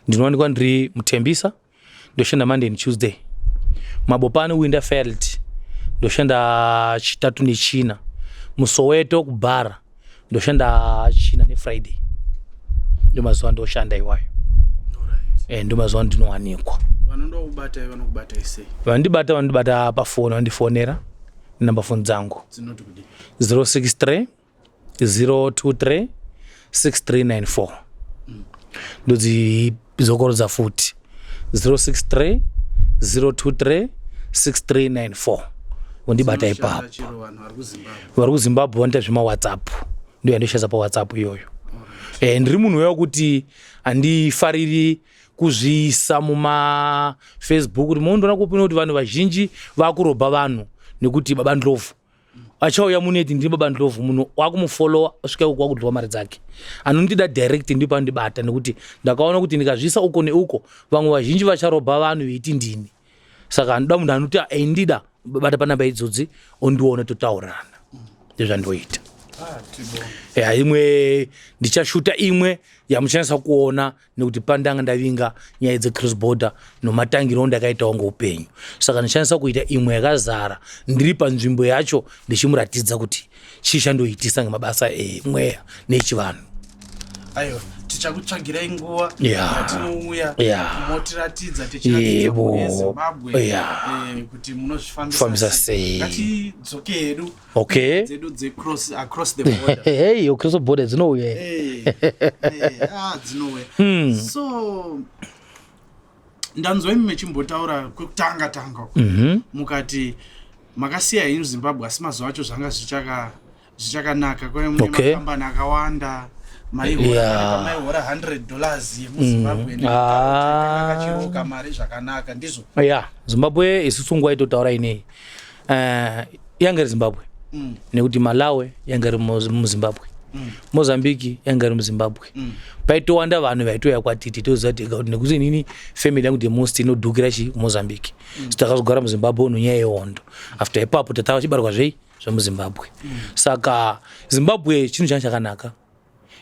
ndinowanikwa ndiri mutembisa ndoshanda Monday and Tuesday mabopani Winterfeld ndoshanda chitatu nechina muSoweto kubhara ndoshanda china neFriday ndo mazuva ndoshanda iwayo ndo mazuva ndinowanikwa vanondokubata vanokubata sei vanondibata pafoni vandifonera namba foni dzangu dzinoti kudi 063 023 6394 ndodzizokorodza futi 063 023 6394 undibata ipapo vari kuZimbabwe vanoita zvemawhatsapp ndo yandoshandisa pawhatsapp iyoyo ndiri munhu wekuti handifariri kuzviisa mumafacebook kuti mundoona kupina kuti vanhu vazhinji vakurobha vanhu nekuti baba ndlovu achauya muneti ndiri baba ndlovu munhu wakumufollowa asvika uko wakudliwa mari dzake anondida direct ndipo andibata nekuti ndakaona kuti ndikazvisa uko neuko vamwe vazhinji vacharobha vanhu veiti ndini saka anoda munhu anoti aindida bata panamba idzodzi ondiona totaurana ndezvandoita imwe ndichashuta imwe yamuchanisa kuona nekuti pandanga ndavinga nyaya dzecross border nomatangiro ndakaitawo ngeupenyu saka ndichanisa kuita imwe yakazara ndiri panzvimbo yacho ndichimuratidza kuti chishandoitisa ngemabasa emweya nechivanhu aiwa tichakutsvagirai nguva yatinouya motiratidza tichizimbabwe kuti munozvifambisa sei ngatidzoke hedu dzedu across the border hey across the border dzinouya dzinouya so ndanzwa imi mechimbotaura kwekutanga mukati makasiya henyu Zimbabwe asi mazuva acho zvanga zvichakanaka kwaye mune makambani akawanda maihora $100 yemuZimbabwe akachiroka mari zvakanaka ndizvo Zimbabwe isusu nguva itotaura inei yanga iri Zimbabwe nekuti Malawi yanga iri muZimbabwe Mozambique yanga iri muZimbabwe paitowanda vanhu vaitoya kwatiti toziva kuti nekuti inini family yangu the most inodhukira kuMozambique takazogara muZimbabwe nonyaya yehondo after ipapo tatava chibarwa zvei zvemuZimbabwe saka Zimbabwe chinhu changa chakanaka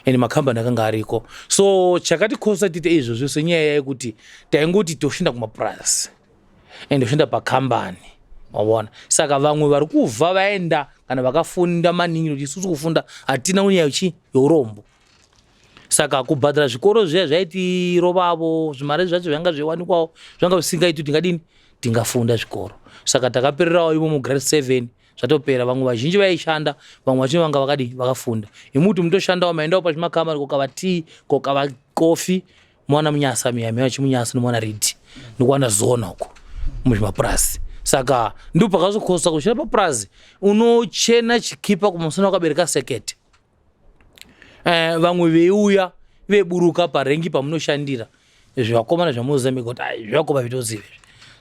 ende makambani akanga ariko so chakatikosa tite izvozvo senyaya yekuti taingoti toshanda kumapurasi ende toshanda pakambani wabona saka vamwe vari kubva vaenda kana vakafunda maningi kuti isusu kufunda hatina unyaya yeurombo saka kubhadhara zvikoro zviya zvaiti rovavo zvimari zvacho zvanga zviwanikwawo zvanga visingaiti tingadini tingafunda zvikoro saka takapererawo ivo mugrade 7 zvatopera vamwe vazhinji vaishanda vamwe vachinge vanga vakafunda imuti mutoshandawo maendawo pachimakamari kokava tea kokava kofi mwana munyasa miya vachimunyasa nomwana ridi nekuwana zona uko muzvimapurasi saka ndipo pakazokhosa kuchera papurazi unochena chikipa kumusana wakabereka sekete. Vamwe veiuya veburuka parengi pamunoshandira zvakomana zvamozambika kuti ai zvakopa vitozive.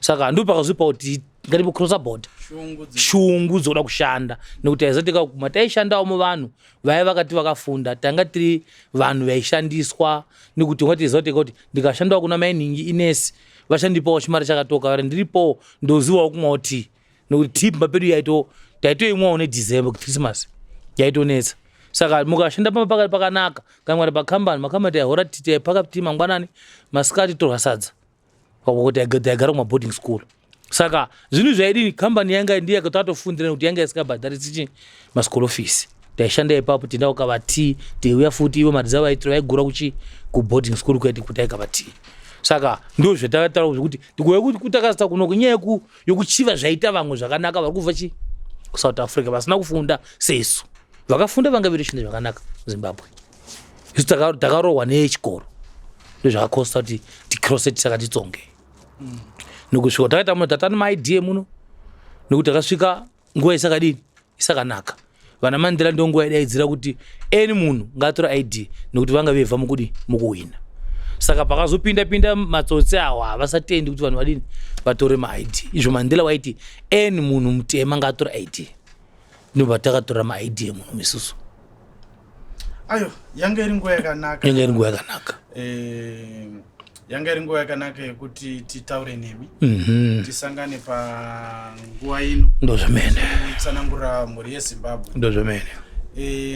Saka ndipo pakazopa kuti ngati cross border shungu dzoda kushanda nekuti aizatika kuma taishandawo mu vanhu vai vakati vakafunda tanga tiri vanhu vaishandiswa nekuti ngati zoteka kuti ndikashandawo kuna mining Ines vashandipawo chimari chakatoka vari ndiripo ndozivawo kumoti nekuti timba pedu taitoimwawo neDecember Christmas yaitonetsa. Saka mukashanda pakati pakanaka kana mwari pakambani makamati ahora tite pakati mangwanani masikati torwa sadza kuti agara kuma boarding school. Saka zvinhu zvaidini kambani yanga ndiye katotofundira kuti yanga isikabhadharisi maschool fees taishanda ipapo tinda ukavati teiuya futi ivo mari dzavo vaigura ku boarding school kuti aikavati. Saka ndo zvatakataura zvokuti tikuuya kuti kutakazita kuno kunyaya yokuchiva zvaita vamwe zvakanaka vari kubva South Africa vasina kufunda sesu vakafunda vanga viri chinhu zvakanaka Zimbabwe. Isu takarohwa nechikoro ndozvakakosta kuti tikrose tisaka titsonge nokusvika takaita muno tatani maidea muno nokuti takasvika nguva isakadini isakanaka. Vana Mandela ndo nguva idaidzira kuti eni munhu ngatora ID nokuti vanga vebva mukuwina. Saka pakazopinda matsotsi awa havasatendi kuti vanhu vadini vatore maID. Izvo Mandela waiti eni munhu mutema ngatora ID ndipo patakatora maID emunhu misusu. Ayo yanga iri nguva yakanaka. Yanga iri nguva yakanaka. Yanga iri nguva yakanaka yekuti titaure nemi tisangane panguva ino ndozvemene tsanangura mhuri yeZimbabwe ndozvemene.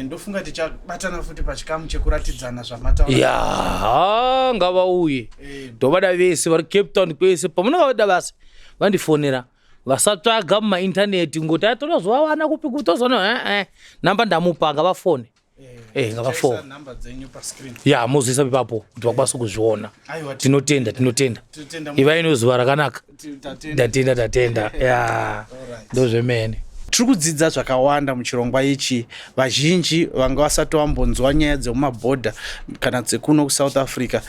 Ndofunga tichabatana futi pachikamu chekuratidzana zvamataura. Ya ngavauye ndovada vese vari Cape Town kwese pamunongavada basa vandifonera vasatsvaga mumaintaneti ngoti atora zvawana kupi kutozona namba ndamupa ngavafone ngavafone namba dzenyu pa screen ya muzisa ipapo kuti vakwanise kuzviona. Tinotenda iva ino zuva rakanaka tatenda ya ndozvemene. Tiri kudzidza zvakawanda muchirongwa ichi. Vazhinji vanga vasati vambonzwa nyaya dzemumabhodha kana dzekuno kuSouth Africa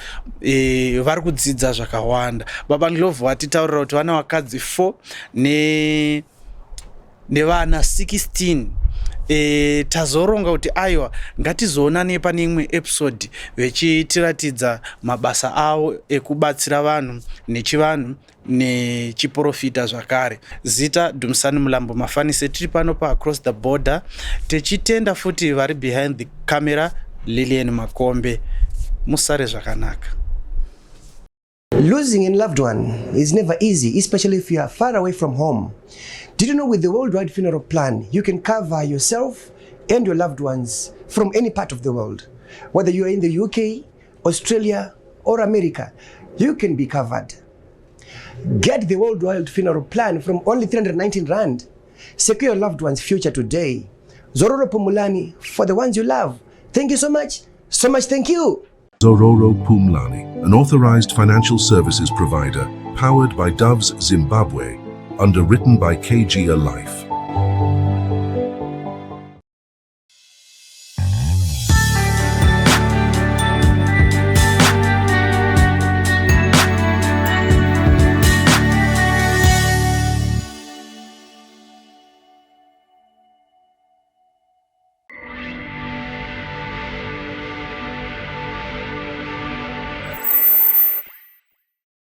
vari kudzidza zvakawanda. Baba Ndlovu vatitaurira kuti vana vakadzi 4 nevana 16. Tazoronga kuti aiwa ngatizoonane pane imwe episode vechitiratidza mabasa avo ekubatsira vanhu nechivanhu nechiprofita zvakare. Zita Dumisani Mulambo Mafanise, tiri pano pa Across the Border techitenda futi vari behind the camera Lilian Makombe. Musare zvakanaka. Losing a loved one is never easy, especially if you are far away from home. Did you know with the Worldwide Funeral Plan, you can cover yourself and your loved ones from any part of the world? Whether you are in the UK, Australia, or America, you can be covered. Get the Worldwide Funeral Plan from only 319 Rand. Secure your loved one's future today. Zororo Pumulani, for the ones you love. Thank you so much. So much thank you. Zororo Pumlani, an authorized financial services provider powered by Doves Zimbabwe, underwritten by KG Life.